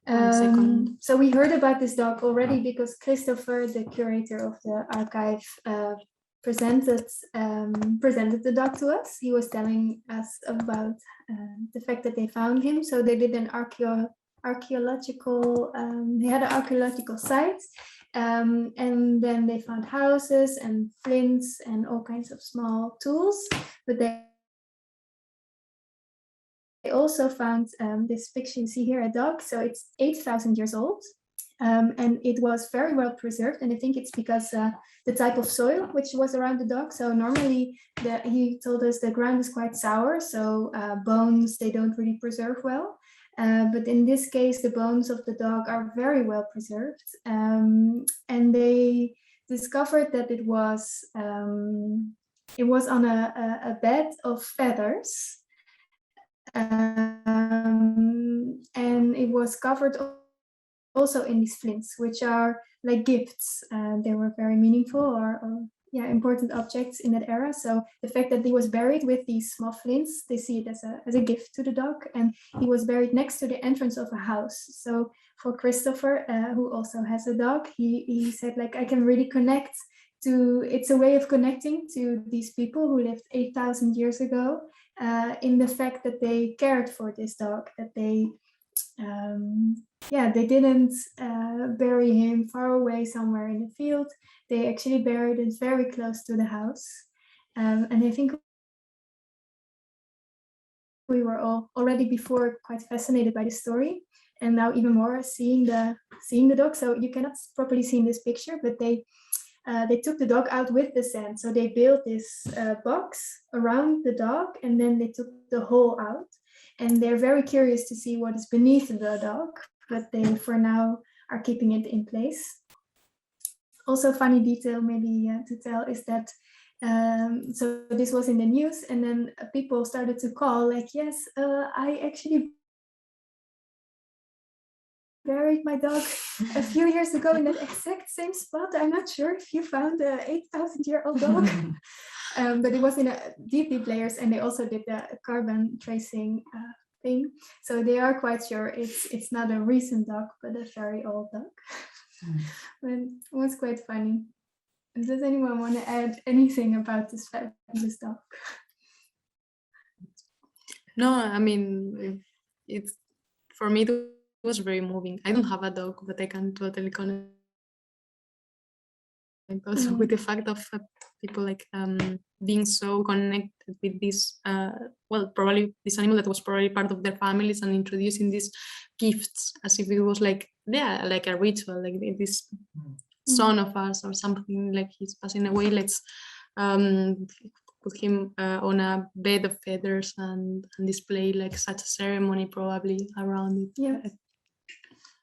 1 second. So we heard about this dog already because Christopher, the curator of the archive, presented the dog to us. He was telling us about the fact that they found him. So they did an archaeological, they had an archaeological site. And then they found houses and flints and all kinds of small tools, but they also found this picture you see here, a dog. So it's 8,000 years old, and it was very well preserved. And I think it's because the type of soil which was around the dog. So normally, he told us the ground is quite sour, so bones, they don't really preserve well. But in this case, the bones of the dog are very well preserved, and they discovered that it was on a bed of feathers, and it was covered also in these flints, which are like gifts. They were very meaningful or important objects in that era. So the fact that he was buried with these small flints, they see it as a gift to the dog, and he was buried next to the entrance of a house. So for Christopher, who also has a dog, he said, like, I can really connect to, it's a way of connecting to these people who lived 8,000 years ago, in the fact that they cared for this dog, that they they didn't bury him far away somewhere in the field. They actually buried it very close to the house. And I think we were all already before quite fascinated by the story, and now even more seeing the dog. So you cannot properly see in this picture, but they took the dog out with the sand. So they built this box around the dog, and then they took the hole out. And they're very curious to see what is beneath the dog, but they for now are keeping it in place. Also, funny detail maybe to tell is that so this was in the news, and then people started to call like, yes, I actually buried my dog a few years ago in that exact same spot. I'm not sure if you found a 8,000-year-old dog. But it was in a deep layers, and they also did the carbon tracing thing. So they are quite sure it's not a recent dog, but a very old dog. But it was quite funny. Does anyone want to add anything about this fabulous dog? No, I mean, it's for me, it was very moving. I don't have a dog, but I can totally connect also with the fact of people like being so connected with this probably this animal that was probably part of their families, and introducing these gifts as if it was like like a ritual, like this son of us or something, like he's passing away, let's put him on a bed of feathers and display like such a ceremony probably around it.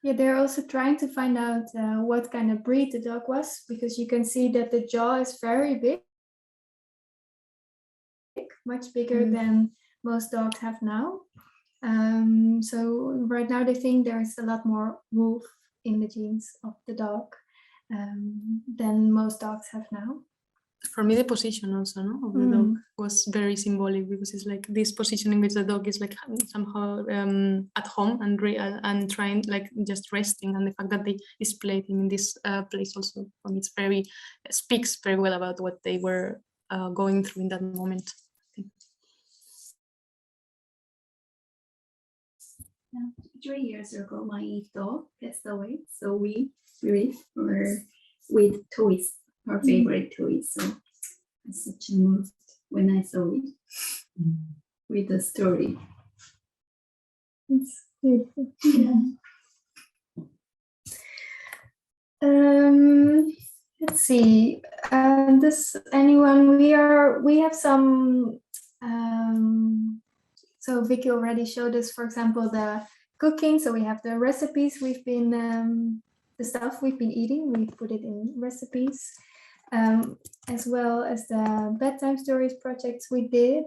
Yeah, they're also trying to find out what kind of breed the dog was, because you can see that the jaw is very big, much bigger than most dogs have now. So right now they think there's a lot more wolf in the genes of the dog than most dogs have now. For me, the position also of the dog was very symbolic, because it's like this position in which the dog is like somehow at home and trying, like just resting, and the fact that they displayed him in this place also for me speaks very well about what they were going through in that moment. 3 years ago, my dog passed away, so we buried her with toys, her favorite toys. So I was such moved when I saw it with the story. It's beautiful. Let's see. Does anyone? We have some. So Vicky already showed us, for example, the cooking. So we have the recipes we've been, the stuff we've been eating. We've put it in recipes, as well as the bedtime stories projects we did.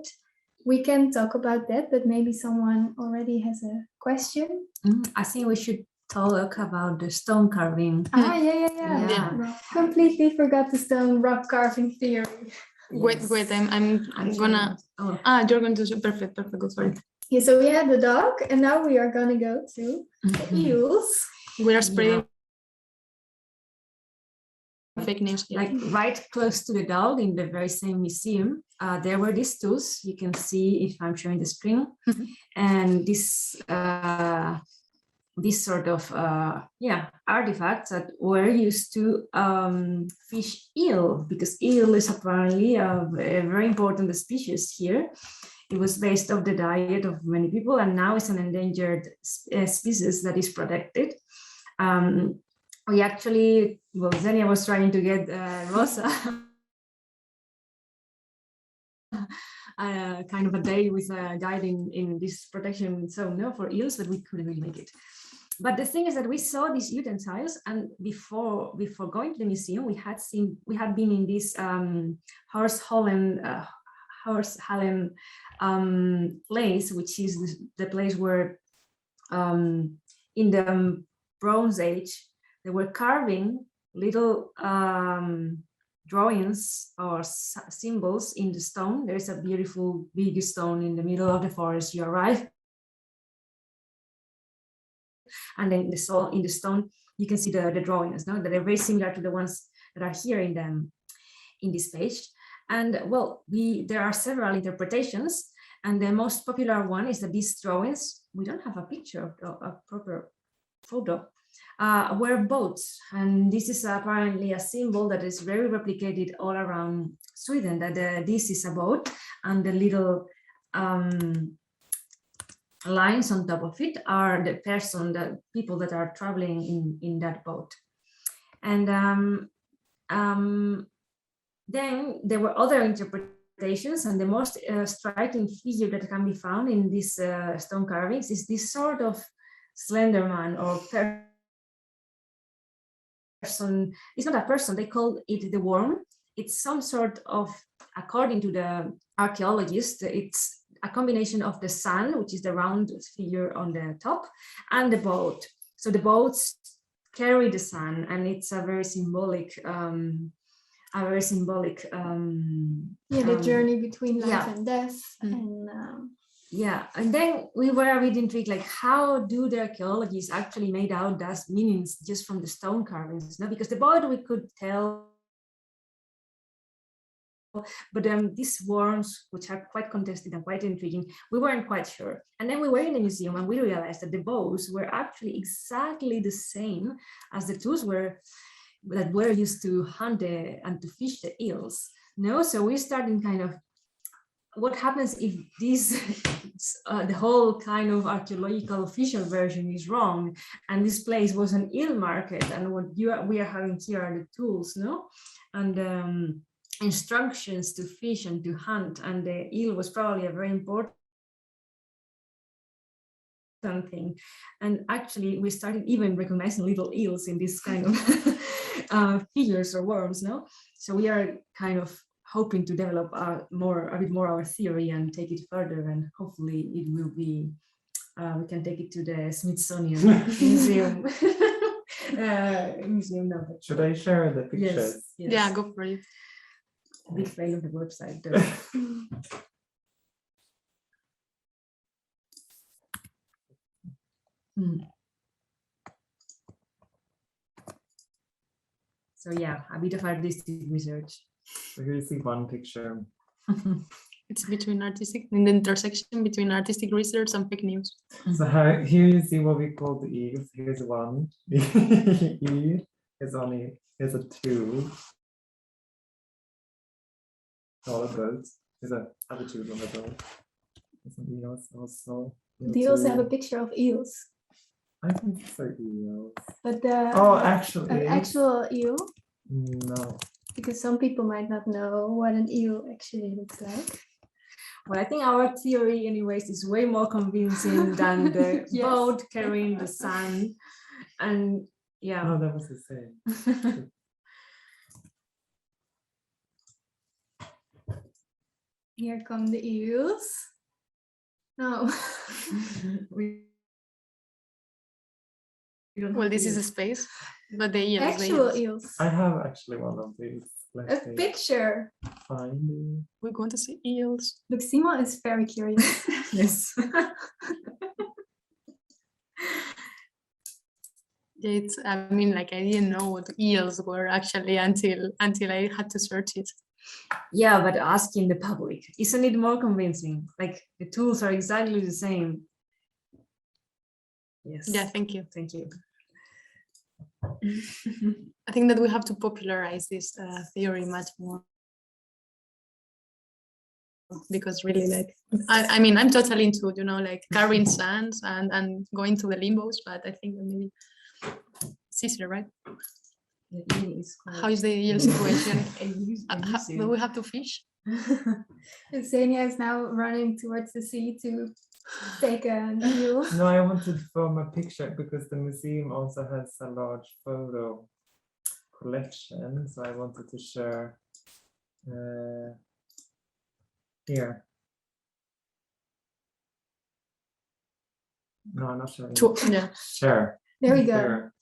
We can talk about that, but maybe someone already has a question. I think we should talk about the stone carving. Yeah. Completely forgot the stone rock carving theory. Yes. Wait, I'm gonna. You're going to perfect. Go for it. Yeah, so we had the dog, and now we are gonna go to the eels. We are spreading fake news. Like right close to the dog in the very same museum, there were these tools. You can see if I'm showing the screen, and this sort of artifacts that were used to fish eel, because eel is apparently a very important species here. It was based on the diet of many people, and now it's an endangered species that is protected. We actually, Xenia was trying to get Rosa kind of a day with a guide in this protection zone for eels, but we couldn't really make it. But the thing is that we saw these utensils, and before going to the museum, we had been in this Horsehallen place, which is the place where in the Bronze Age they were carving little drawings or symbols in the stone. There is a beautiful big stone in the middle of the forest. You arrive, and then in the stone you can see the drawings, that are very similar to the ones that are here in this page. And there are several interpretations, And the most popular one is that these drawings, we don't have a picture of a proper photo, were boats. And this is apparently a symbol that is very replicated all around Sweden, that this is a boat, and the little lines on top of it are the people that are traveling in that boat. And then there were other interpretations, and the most striking figure that can be found in these stone carvings is this sort of slender man or person. It's not a person, they call it the worm. It's some sort of, according to the archaeologists, it's a combination of the sun, which is the round figure on the top, and the boat. So the boats carry the sun, and it's a very symbolic the journey between life yeah. and death. And yeah, and then we were a bit intrigued, like how do the archaeologists actually made out those meanings just from the stone carvings? No, because the boat we could tell, but these worms, which are quite contested and quite intriguing, we weren't quite sure. And then we were in the museum and we realized that the bows were actually exactly the same as the tools that were used to hunt and to fish the eels. No, so we started kind of, what happens if this, the whole kind of archaeological official version is wrong, and this place was an eel market, and what we are having here are the tools, no? And instructions to fish and to hunt, and the eel was probably a very important thing. And actually we started even recognizing little eels in this kind of figures or worms, no? So we are kind of hoping to develop a bit more our theory and take it further, and hopefully it will be we can take it to the Smithsonian Museum. Museum now. Should I share the pictures? Yes. Yeah, go for it. Big fail of the website though. So yeah, a bit of artistic research. So here you see one picture. It's between in the intersection between artistic research and fake news. So here you see what we call the eels. Here's one. E is only, here's a two. All of those. There's other two on the boat. There's some eels also. do you also have a picture of eels? I think it's like eels. But the Oh, actually. an actual eel, No. because some people might not know what an eel actually looks like. Well, I think our theory anyways is way more convincing than the Yes. boat carrying the sun. And yeah. No, that was the same. Here come the eels. No. Well, this is a space, but the eels. Actual eels. I have actually one of these. A Let's see. picture. Find it. We're going to see eels. Look, Sima is very curious. Yes. It's, I mean, like I didn't know what eels were actually until I had to search it. Yeah, but asking the public, isn't it more convincing? Like the tools are exactly the same. Yes. Yeah, thank you. Thank you. I think that we have to popularize this theory much more. Because really, like, I mean, I'm totally into, you know, like carrying sands and going to the limbos, but I think that maybe it's easier, right? The eel is How is the eel situation? called Will we have to fish? And Xenia is now running towards the sea to take an eel. No, I wanted to film a picture because the museum also has a large photo collection. So I wanted to share here. No, I'm not sharing. Yeah. Share. There we go. Here.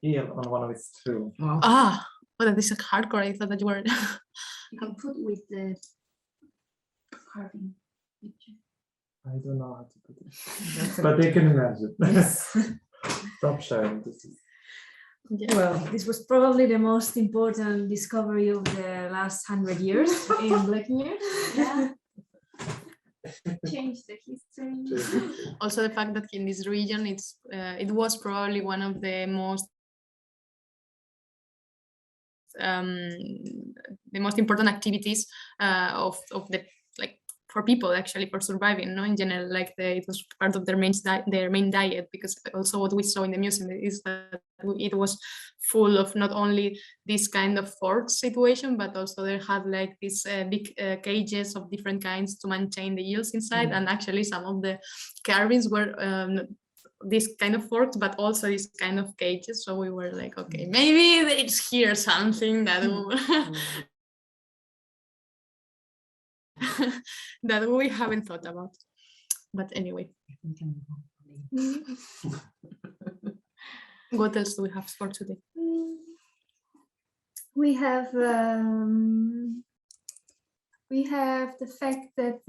Eel on one of its two. Ah, well, that is a hardcore. I thought that you were. You can put with the carving picture. I don't know how to put it, but they can imagine. Yes. Stop sharing. This is Yeah. Well, this was probably the most important discovery of the last 100 years in Blekinge. Yeah. Change the history. Also, the fact that in this region, it was probably one of the most important activities of the, like, for people actually, for surviving, no, in general, like it was part of their main diet, because also what we saw in the museum is that it was full of not only this kind of fort situation, but also they had like these big cages of different kinds to maintain the yields inside. And actually some of the carvings were this kind of forks, but also this kind of cages. So we were like, okay, maybe it's here something that that we haven't thought about. But anyway, what else do we have for today? We have the fact that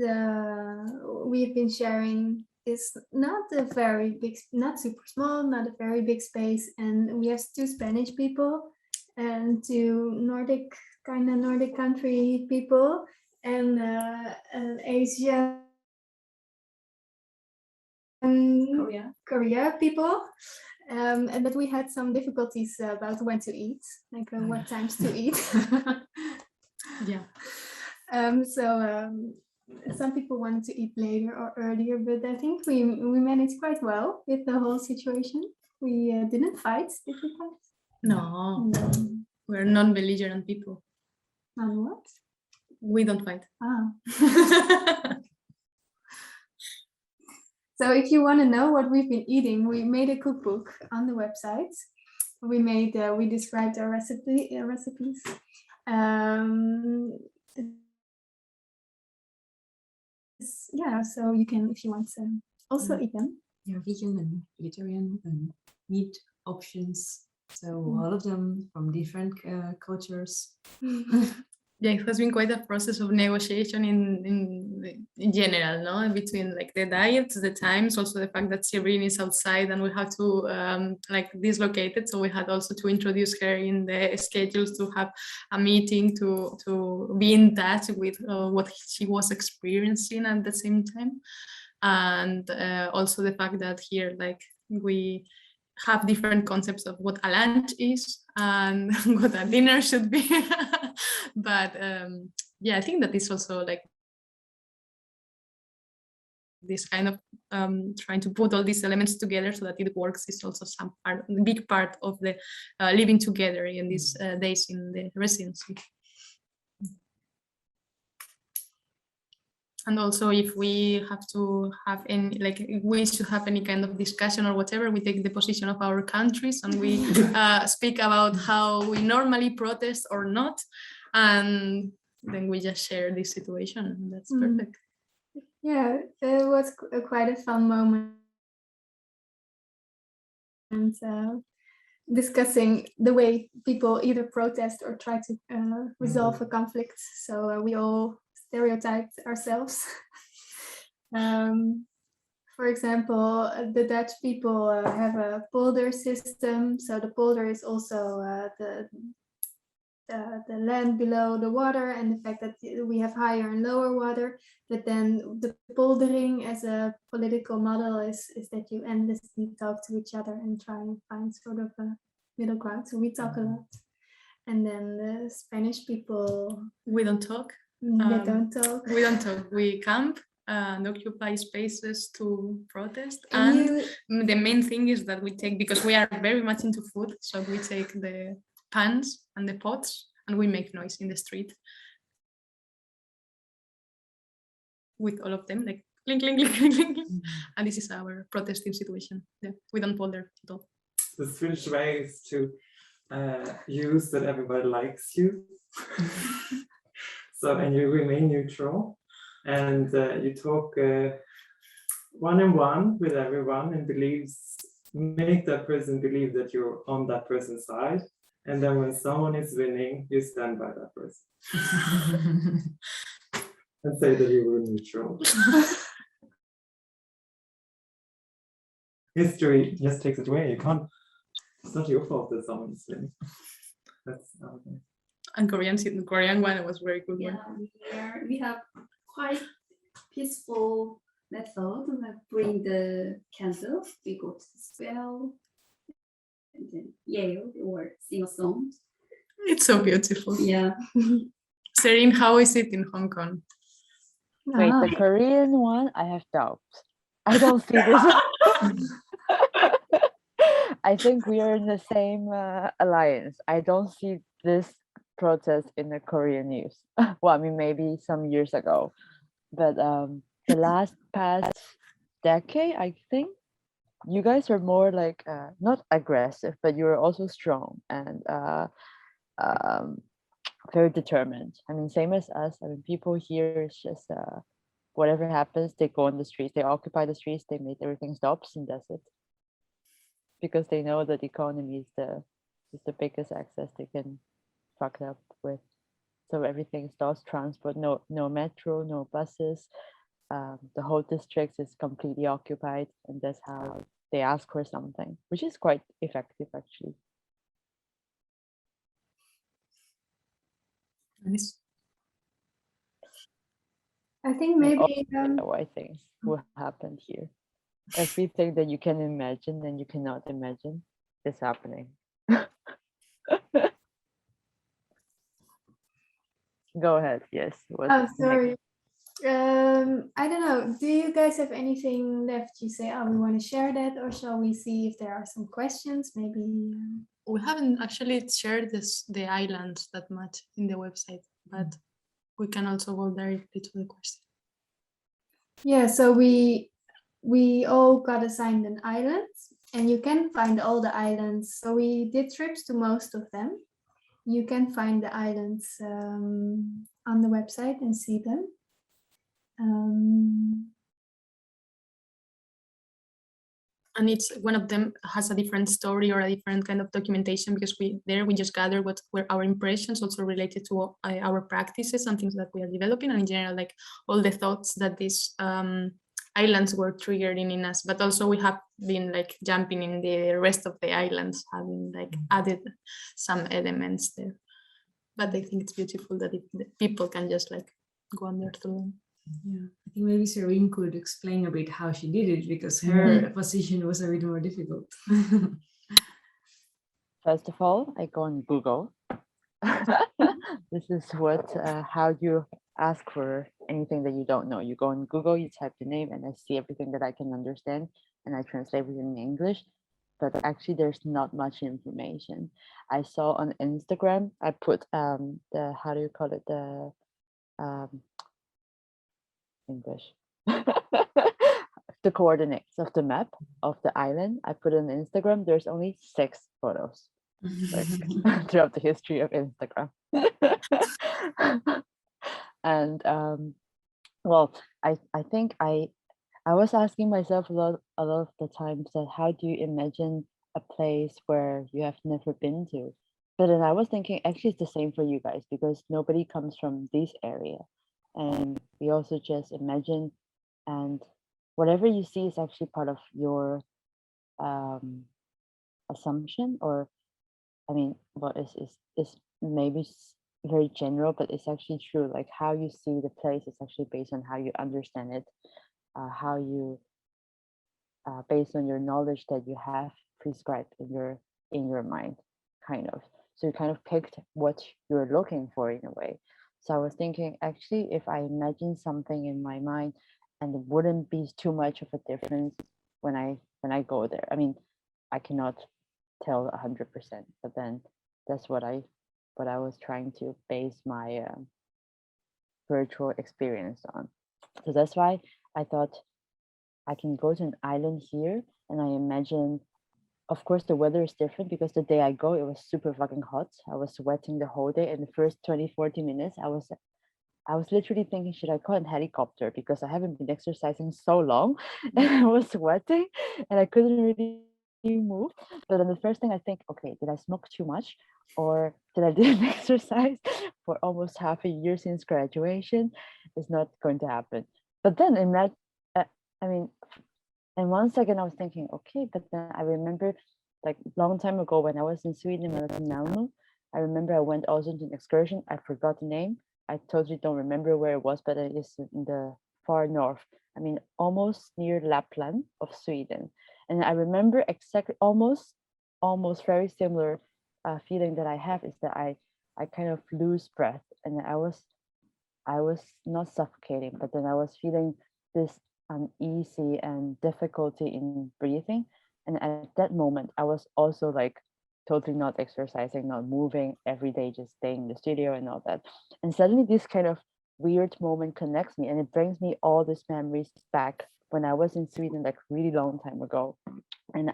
we've been sharing is not a very big, not super small, not a very big space, and we have 2 Spanish people and 2 Nordic country people and an Asian Korea people, and that we had some difficulties about when to eat, like what times to eat. Yeah. Some people wanted to eat later or earlier, but I think we managed quite well with the whole situation. We didn't fight. Did we fight? No, we're non-belligerent people. On what? We don't fight. So if you want to know what we've been eating, we made a cookbook on the website. We described our recipes. Yeah, so you can, if you want to, also eat them. Yeah, vegan and vegetarian and meat options. So all of them from different cultures. Yeah, it has been quite a process of negotiation in general, no, between like the diets, the times, also the fact that Sirene is outside and we have to like dislocate it. So we had also to introduce her in the schedules, to have a meeting, to be in touch with what she was experiencing at the same time. And also the fact that here, like, we have different concepts of what a lunch is and what a dinner should be. But yeah, I think that is also like this kind of trying to put all these elements together so that it works is also some part, a big part of the living together in these days in the residency. And also, if we have to have any, like, if we should have any kind of discussion or whatever, we take the position of our countries and we speak about how we normally protest or not, and then we just share this situation. That's perfect. Yeah, it was quite a fun moment. And discussing the way people either protest or try to resolve a conflict. So we all stereotyped ourselves. For example, the Dutch people have a polder system. So the polder is also the land below the water, and the fact that we have higher and lower water. But then the poldering as a political model is that you endlessly talk to each other and try and find sort of a middle ground. So we talk a lot. And then the Spanish people, we don't talk. They don't talk. We don't talk. We camp and occupy spaces to protest. And the main thing is that we take, because we are very much into food, so we take the pans and the pots and we make noise in the street with all of them, like clink, clink, clink, clink, clink. And this is our protesting situation. Yeah, we don't polder at all. The Swedish way is to use that everybody likes you. So, and you remain neutral, and you talk one-on-one with everyone and make that person believe that you're on that person's side. And then when someone is winning, you stand by that person. And say that you were neutral. History just takes it away. You can't, it's not your fault that someone is winning. That's okay. And Korean one was very good. Yeah, we have quite peaceful method, like bring the candle, we go to the spell, and then yell or sing a song. It's so beautiful. Yeah. Serene, how is it in Hong Kong? Wait, the Korean one, I have doubts. I don't see this. I think we are in the same alliance. I don't see this protest in the Korean news. Well, I mean, maybe some years ago, but the past decade, I think you guys are more like not aggressive, but you're also strong and um, very determined. I mean, same as us. I mean, people here is just whatever happens, they go on the streets, they occupy the streets, they make everything stops, and that's it. Because they know that the economy is the biggest access they can fuck up with. So everything stops, transport, no metro, no buses. The whole district is completely occupied, and that's how they ask for something, which is quite effective actually. Nice. I think And maybe why things will happen here. Everything that you can imagine and you cannot imagine is happening. Go ahead. Yes. oh, sorry. I don't know. Do you guys have anything left? You say, oh, we want to share that, or shall we see if there are some questions? Maybe. We haven't actually shared the islands that much in the website, but we can also go directly to the question. Yeah. So we all got assigned an island, and you can find all the islands. So we did trips to most of them. You can find the islands on the website and see them. And it's one of them has a different story or a different kind of documentation, because we just gather what were our impressions also related to our practices and things that we are developing, and in general, like all the thoughts that these islands were triggering in us. But also we have been like jumping in the rest of the islands, having like added some elements there. But I think it's beautiful that people can just like go under through them. Yeah, I think maybe Serene could explain a bit how she did it, because her position was a bit more difficult. First of all, I go on Google. This is what how you ask for anything that you don't know. You go on Google, you type the name, and I see everything that I can understand, and I translate it in English. But actually, there's not much information. I saw on Instagram, I put the, how do you call it, the English, the coordinates of the map of the island. I put it on Instagram. There's only 6 photos like, throughout the history of Instagram. And well, I think I was asking myself a lot of the times that how do you imagine a place where you have never been to? But then I was thinking actually it's the same for you guys, because nobody comes from this area, and we also just imagine, and whatever you see is actually part of your assumption, or I mean, what is maybe very general, but it's actually true. Like how you see the place is actually based on how you understand it, how you based on your knowledge that you have prescribed in your mind, kind of. So you kind of picked what you're looking for in a way. So I was thinking, actually, if I imagine something in my mind, and it wouldn't be too much of a difference when I go there. I mean, I cannot tell 100%, but then that's what I was trying to base my virtual experience on. So that's why I thought I can go to an island here, and I imagine, of course, the weather is different, because the day I go, it was super fucking hot. I was sweating the whole day. In the first 20-40 minutes, I was literally thinking, should I call a helicopter? Because I haven't been exercising so long, and I was sweating, and I couldn't really move. But then the first thing I think, okay, did I smoke too much, or did I didn't exercise for almost half a year since graduation? It's not going to happen. But then in that, I mean, in 1 second I was thinking, okay, but then I remember, like long time ago when I was in Sweden, in Malmo, I remember I went also to an excursion. I forgot the name. I totally don't remember where it was, but it is in the far north. I mean, almost near Lapland of Sweden. And I remember exactly almost very similar feeling that I have is that I kind of lose breath, and I was not suffocating, but then I was feeling this uneasy and difficulty in breathing. And at that moment, I was also like totally not exercising, not moving every day, just staying in the studio and all that. And suddenly this kind of weird moment connects me, and it brings me all these memories back when I was in Sweden, like really long time ago. And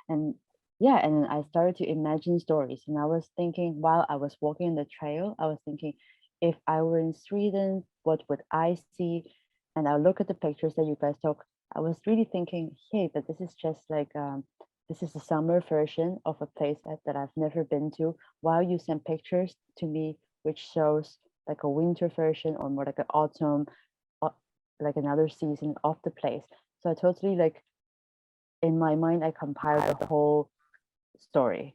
and yeah, and I started to imagine stories. And I was thinking while I was walking on the trail, I was thinking, if I were in Sweden, what would I see? And I look at the pictures that you guys took. I was really thinking, hey, but this is just like this is a summer version of a place that I've never been to. While you send pictures to me, which shows like a winter version or more like an autumn, like another season of the place. So I totally like in my mind I compiled the whole story.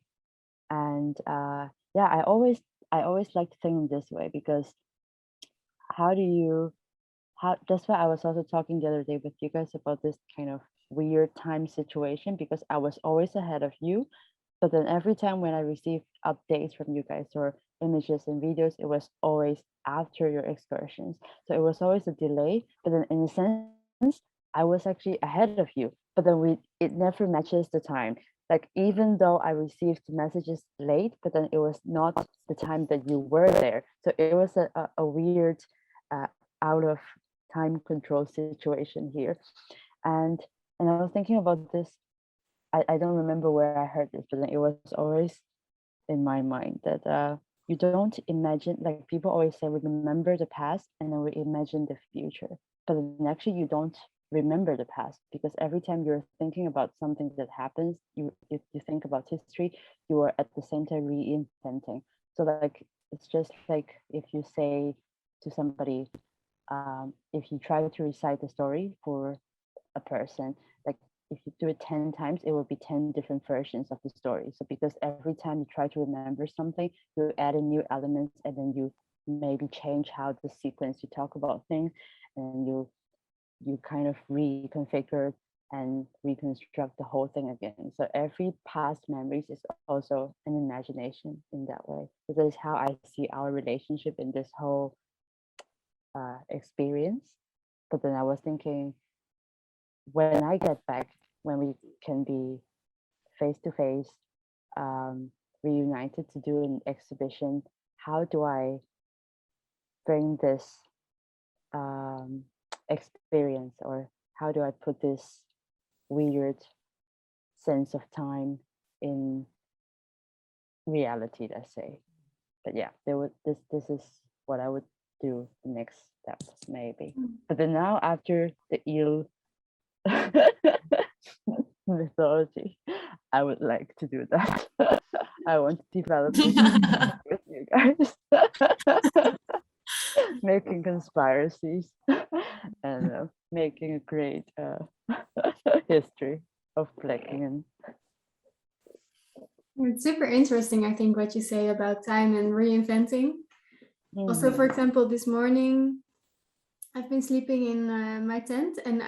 And yeah, I always like to think in this way, because how that's why I was also talking the other day with you guys about this kind of weird time situation, because I was always ahead of you, but then every time when I received updates from you guys or images and videos, it was always after your excursions. So it was always a delay, but then in a sense, I was actually ahead of you, but then it never matches the time. Like even though I received messages late, but then it was not the time that you were there. So it was a weird out of time control situation here. And I was thinking about this. I don't remember where I heard this, but then it was always in my mind that you don't imagine, like people always say, we remember the past and then we imagine the future. But then actually you don't remember the past, because every time you're thinking about something that happens, you think about history, you are at the same time reinventing. So like it's just like if you say to somebody, if you try to recite a story for a person, like if you do it 10 times, it will be 10 different versions of the story. So because every time you try to remember something, you add in new elements, and then you maybe change how the sequence you talk about things, and you kind of reconfigure and reconstruct the whole thing again. So every past memories is also an imagination in that way. So that is how I see our relationship in this whole experience. But then I was thinking, when I get back, when we can be face to face, reunited to do an exhibition, how do I bring this experience, or how do I put this weird sense of time in reality, let's say? But yeah, this is what I would do the next step, maybe. But then now after the eel mythology, I would like to do that. I want to develop this with you guys. Making conspiracies and making a great history of Bleckingen. It's super interesting, I think, what you say about time and reinventing. Also, for example, this morning, I've been sleeping in my tent, and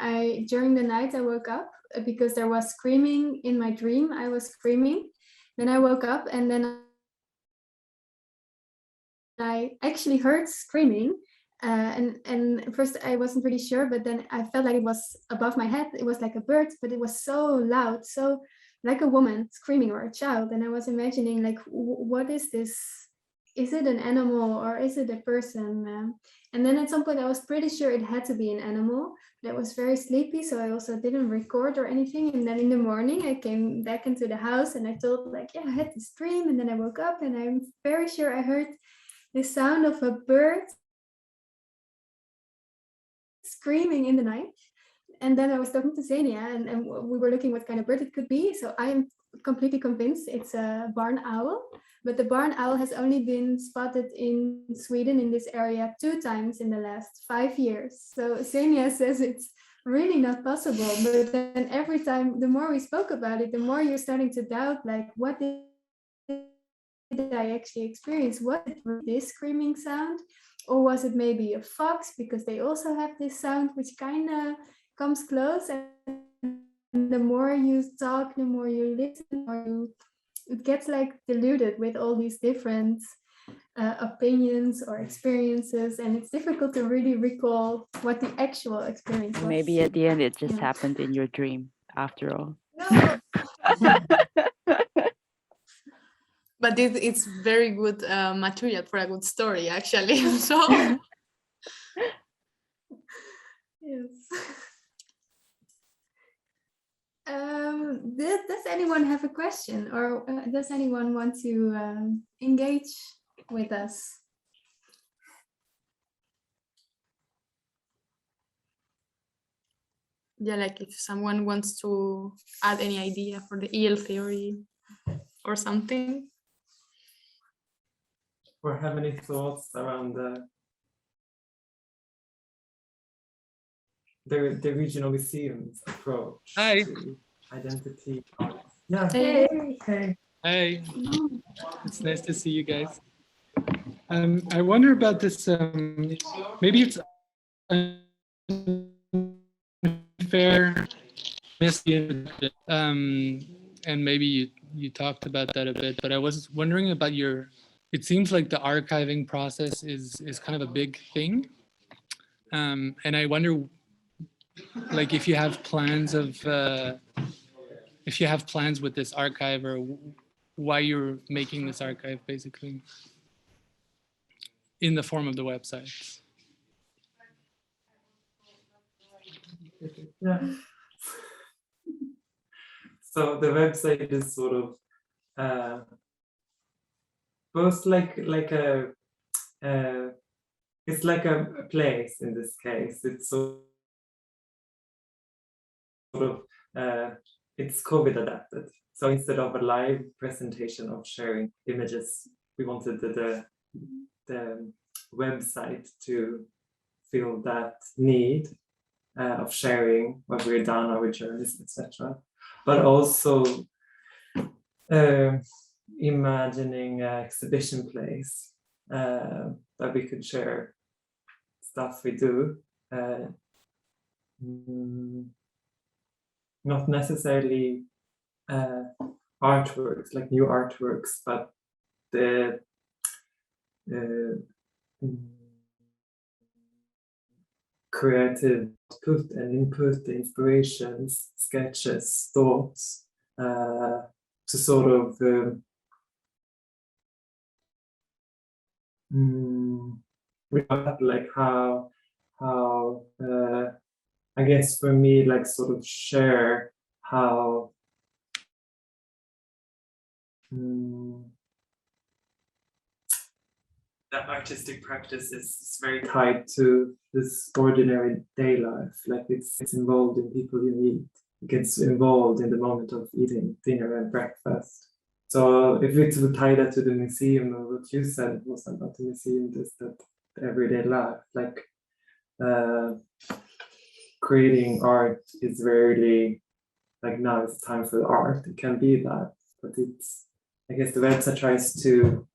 during the night I woke up because there was screaming in my dream. I was screaming. Then I woke up, and then I actually heard screaming. And first I wasn't pretty sure, but then I felt like it was above my head. It was like a bird, but it was so loud, so like a woman screaming or a child. And I was imagining, like, what is this? Is it an animal or is it a person? And then at some point I was pretty sure it had to be an animal, but I was very sleepy, so I also didn't record or anything. And then in the morning I came back into the house and I told, like, yeah, I had this dream. And then I woke up and I'm very sure I heard the sound of a bird screaming in the night. And then I was talking to Xenia, and we were looking what kind of bird it could be. So I'm completely convinced it's a barn owl, but the barn owl has only been spotted in Sweden in this area 2 times in the last 5 years. So Xenia says it's really not possible. But then every time, the more we spoke about it, the more you're starting to doubt, like, what did I actually experience? What is this screaming sound? Or was it maybe a fox, because they also have this sound which kind of comes close, and the more you talk, the more you listen, it gets like diluted with all these different opinions or experiences, and it's difficult to really recall what the actual experience was. Maybe at the end it just Yeah. happened in your dream after all. No. But it's very good material for a good story, actually. So Yes. Does anyone have a question, or does anyone want to engage with us? yeah, like if someone wants to add any idea for the EL theory or something. Or have any thoughts around the regional museums approach Hi. to identity? Yeah. Hey. Hey. Hey, it's nice to see you guys. I wonder about this. Maybe it's unfair, and maybe you talked about that a bit. But I was wondering about It seems like the archiving process is kind of a big thing, and I wonder, like, if you have plans with this archive, or why you're making this archive, basically, in the form of the website. Yeah. So the website is sort of both like a it's like a place in this case. It's sort of it's COVID adapted. So instead of a live presentation of sharing images, we wanted the website to fill that need of sharing what we've done, our journeys, etc. But also imagining an exhibition place that we could share stuff we do. Not necessarily artworks, like new artworks, but the creative output and input, the inspirations, sketches, thoughts, to sort of like how I guess for me, like sort of share how that artistic practice is very tied to this ordinary day life. Like it's involved in people you meet. It gets involved in the moment of eating dinner and breakfast. So if it's to tie that to the museum, or what you said was about the museum, is that everyday life, like creating art is rarely like now it's time for the art. It can be that, but it's, I guess the website tries to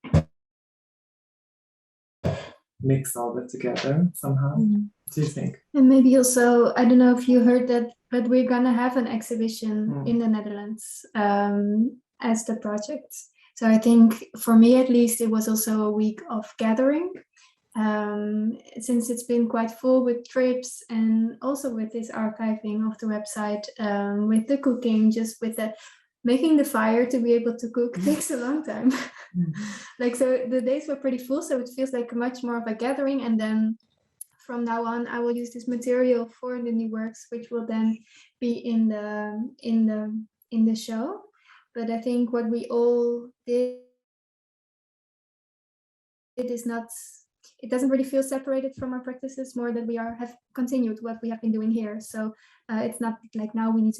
mix all that together somehow. What do you think? And maybe also, I don't know if you heard that, but we're gonna have an exhibition in the Netherlands as the project. So I think for me at least, it was also a week of gathering. Since it's been quite full with trips and also with this archiving of the website, with the cooking, just with the making the fire to be able to cook takes a long time. Like, so the days were pretty full, so it feels like much more of a gathering. And then from now on, I will use this material for the new works, which will then be in the show. But I think what we all did, it is not, it doesn't really feel separated from our practices, more that we have continued what we have been doing here. So it's not like now we need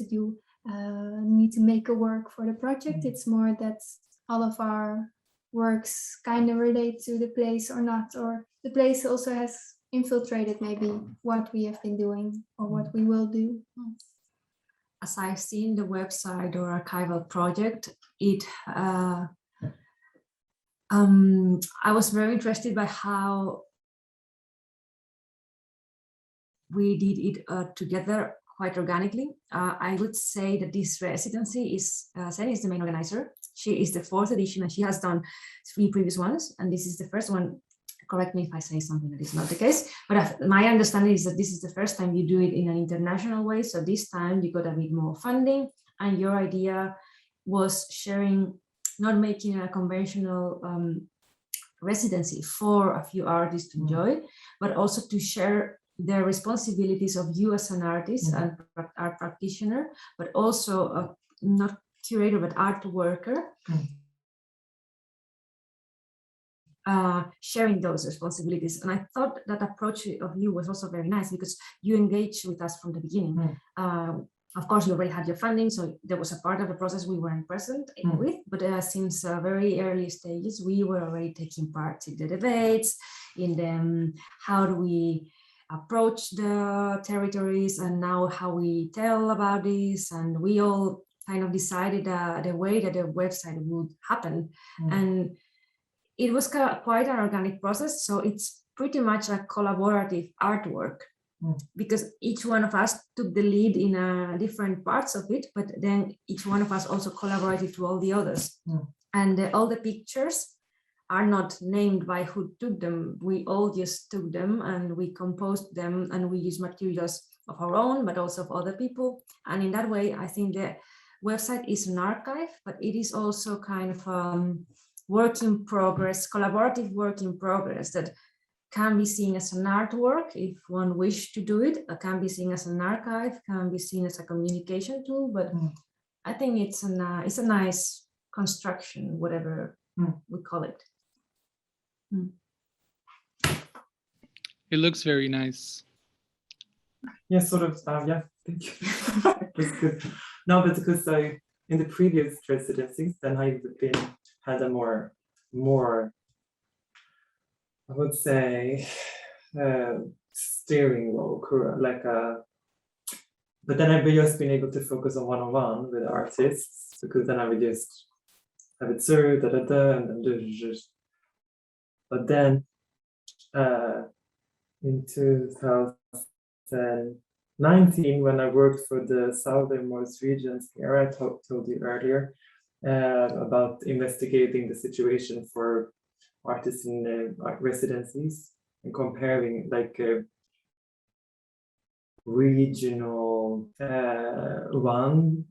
to make a work for the project. It's more that all of our works kind of relate to the place or not, or the place also has infiltrated maybe what we have been doing or what we will do. As I've seen the website or archival project, I was very interested by how we did it together quite organically. I would say that this residency is, Seni is the main organizer. She is the 4th edition and she has done 3 previous ones. And this is the first one. Correct me if I say something that is not the case, but my understanding is that this is the first time you do it in an international way. So this time you got a bit more funding, and your idea was sharing, not making a conventional residency for a few artists to enjoy, but also to share the responsibilities of you as an artist and art practitioner, but also not curator, but art worker. Sharing those responsibilities. And I thought that approach of you was also very nice because you engaged with us from the beginning. Of course, you already had your funding, so there was a part of the process we weren't present with, but since very early stages, we were already taking part in the debates, in the how do we approach the territories, and now how we tell about this, and we all kind of decided the way that the website would happen. And it was quite an organic process, so it's pretty much a collaborative artwork because each one of us took the lead in different parts of it, but then each one of us also collaborated to all the others. And all the pictures are not named by who took them. We all just took them and we composed them, and we use materials of our own, but also of other people. And in that way, I think the website is an archive, but it is also kind of work in progress, collaborative work in progress that can be seen as an artwork if one wishes to do it, can be seen as an archive, can be seen as a communication tool, but I think it's a nice construction, whatever we call it. It looks very nice. Yeah, sort of, yeah, thank you. That's good. No, but because in the previous residencies, then I've had a more, I would say, steering role, like but then I've just been able to focus on one-on-one with artists, because then I would just have it through, and then just. But then in 2019, when I worked for the southernmost regions here, I told you earlier about investigating the situation for artists in residencies and comparing like regional one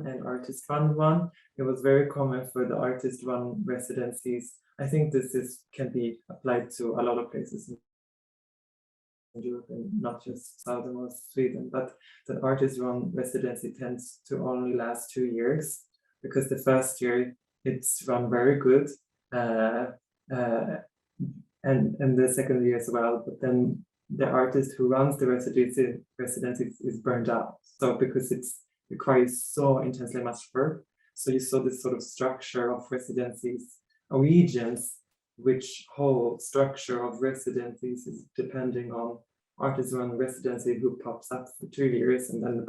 and artist run one. It was very common for the artist run residencies. I think this can be applied to a lot of places in Europe and not just southernmost Sweden, but the artist run residency tends to only last 2 years, because the first year it's run very good, and the second year as well, but then the artist who runs the residency is burned out. So because it requires so intensely much work, so you saw this sort of structure of residencies, regions, which whole structure of residencies is depending on artist run residency who pops up for 2 years and then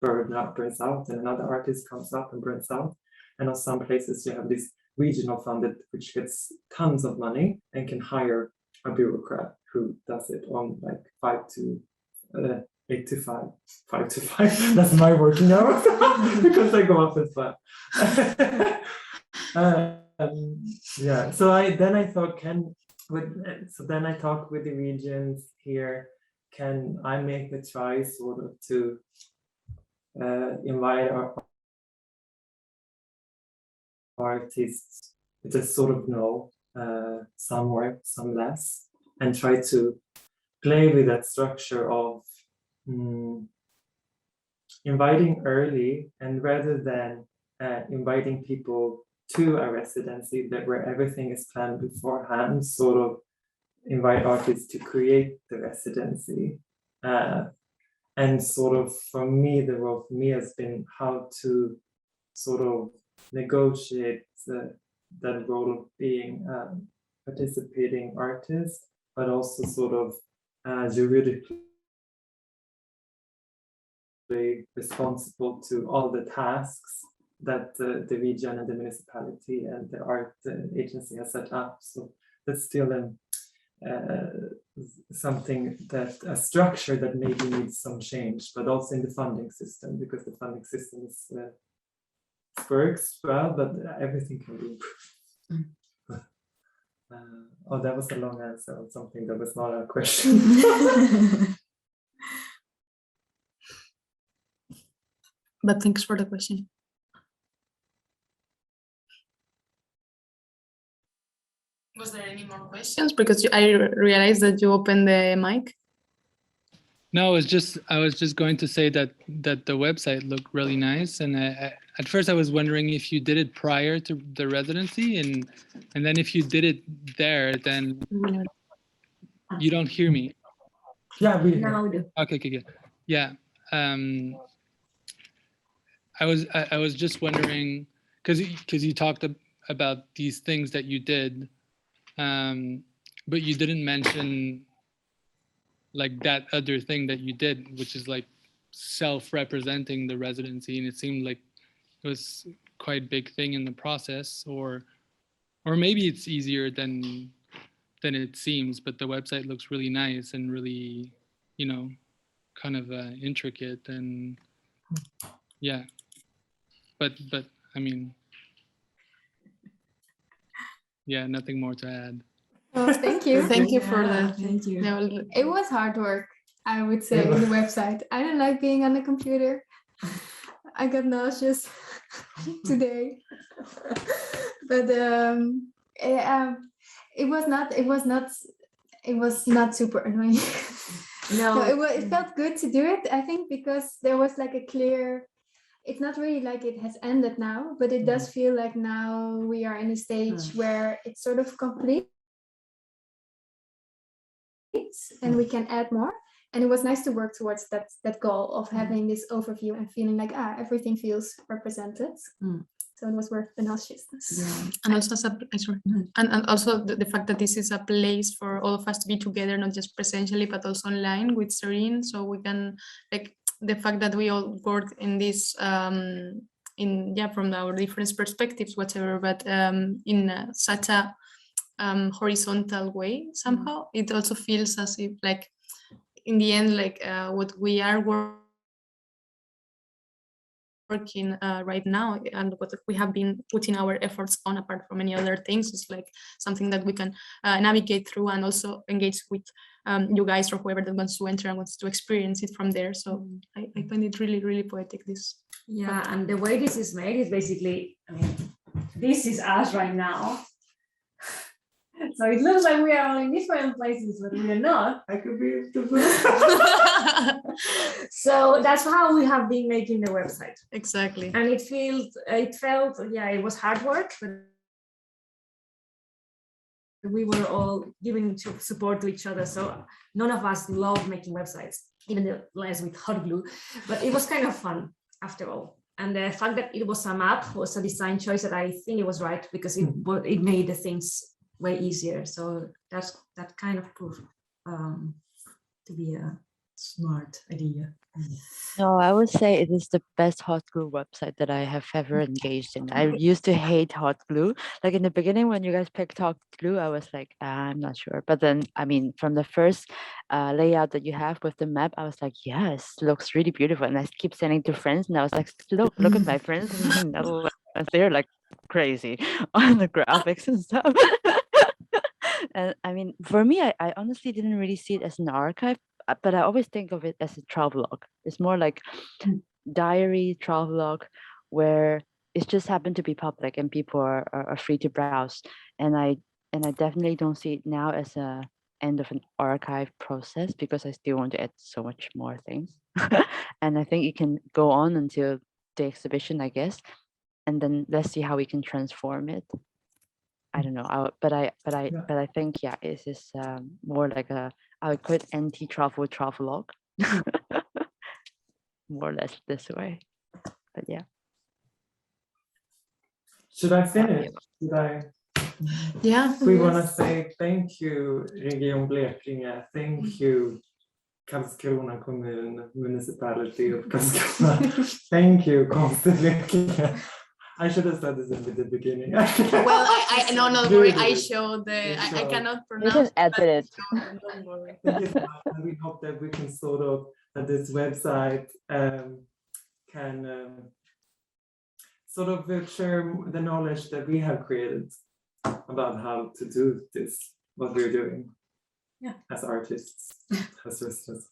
burns out, and another artist comes up and burns out. And on some places you have this regional funded, which gets tons of money and can hire a bureaucrat who does it on like 8 to 5. That's my working hours because I go up as well. Yeah. So I thought, then I talked with the regions here. Can I make the try sort of to invite our artists to sort of know some more, some less, and try to play with that structure of inviting early, and rather than inviting people to a residency where everything is planned beforehand, sort of invite artists to create the residency. And sort of for me, the role for me has been how to sort of negotiate that role of being a participating artist, but also sort of juridically responsible to all the tasks that the region and the municipality and the art agency has set up. So that's still something that a structure that maybe needs some change, but also in the funding system, because the funding system is works well, but everything can be improved. Oh, that was a long answer on something that was not a question. But thanks for the question. Was there any more questions? Because I realized that you opened the mic. No, I was just going to say that the website looked really nice, and at first I was wondering if you did it prior to the residency, and then if you did it there, then you don't hear me. Yeah, we Now we do. Okay, good. Yeah. I was just wondering, because you talked about these things that you did, but you didn't mention like that other thing that you did, which is like self-representing the residency, and it seemed like it was quite a big thing in the process, or maybe it's easier than it seems, but the website looks really nice and really, you know, kind of intricate, and yeah, but I mean, yeah, nothing more to add. Oh, thank you. Thank you for that. Thank you. Yeah, It was hard work, I would say, on the website. I don't like being on the computer. I got nauseous today. But it was not super annoying. No, It felt good to do it, I think, because there was like a clear, it's not really like it has ended now, but it does feel like now we are in a stage where it's sort of complete and we can add more. And it was nice to work towards that goal of having this overview and feeling like, everything feels represented. So it was worth the nauseousness. yeah. and also and also the fact that this is a place for all of us to be together, not just presentially but also online with Serene, so we can, like, the fact that we all work in this from our different perspectives, whatever, but in such a horizontal way somehow, it also feels as if, like, in the end, like what we are working right now and what we have been putting our efforts on, apart from any other things, is like something that we can navigate through and also engage with you guys or whoever that wants to enter and wants to experience it from there. So I find it really, really poetic, this. Yeah, and the way this is made is basically, I mean, this is us right now. So it looks like we are all in different places, but we are not. I could be So that's how we have been making the website. Exactly. And it felt, yeah, it was hard work, but we were all giving support to each other. So none of us love making websites, even the less with hot glue, but it was kind of fun after all. And the fact that it was a map was a design choice that I think it was right, because it made the things way easier. So that kind of proved to be a smart idea. No, I would say it is the best hot glue website that I have ever engaged in. I used to hate hot glue. Like in the beginning, when you guys picked hot glue, I was like, I'm not sure. But then, I mean, from the first layout that you have with the map, I was like, yes, looks really beautiful. And I keep sending to friends, and I was like, look at my friends. And they're like crazy on the graphics and stuff. And I mean, for me, I honestly didn't really see it as an archive, but I always think of it as a travelogue. It's more like diary travelogue, where it just happened to be public and people are free to browse. And I definitely don't see it now as a end of an archive process, because I still want to add so much more things. And I think it can go on until the exhibition, I guess. And then let's see how we can transform it. I don't know, but I think, yeah, it is more like I would call it anti-travel travelogue, more or less this way. But yeah. Should I finish? Should I? Yeah. We want to say thank you, Region Blekinge. Thank you, Karlskrona kommun, municipality of Karlskrona. Thank you, Konst Blekinge. I should have said this in the beginning. Well, I no, no Do worry. it, do I it. showed the. I show. cannot You pronounce. can it, edit but it. don't worry. Thank you so much. And we hope that we can sort of, that this website can sort of share the knowledge that we have created about how to do this, what we're doing as artists, as residents.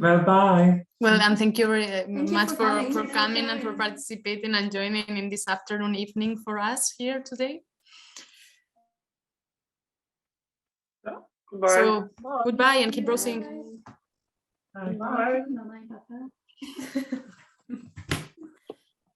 Well, bye. Well, and thank you very you much for for coming. coming and for participating and joining in this afternoon, evening for us here today. So goodbye and keep browsing. Bye. Bye, Papa.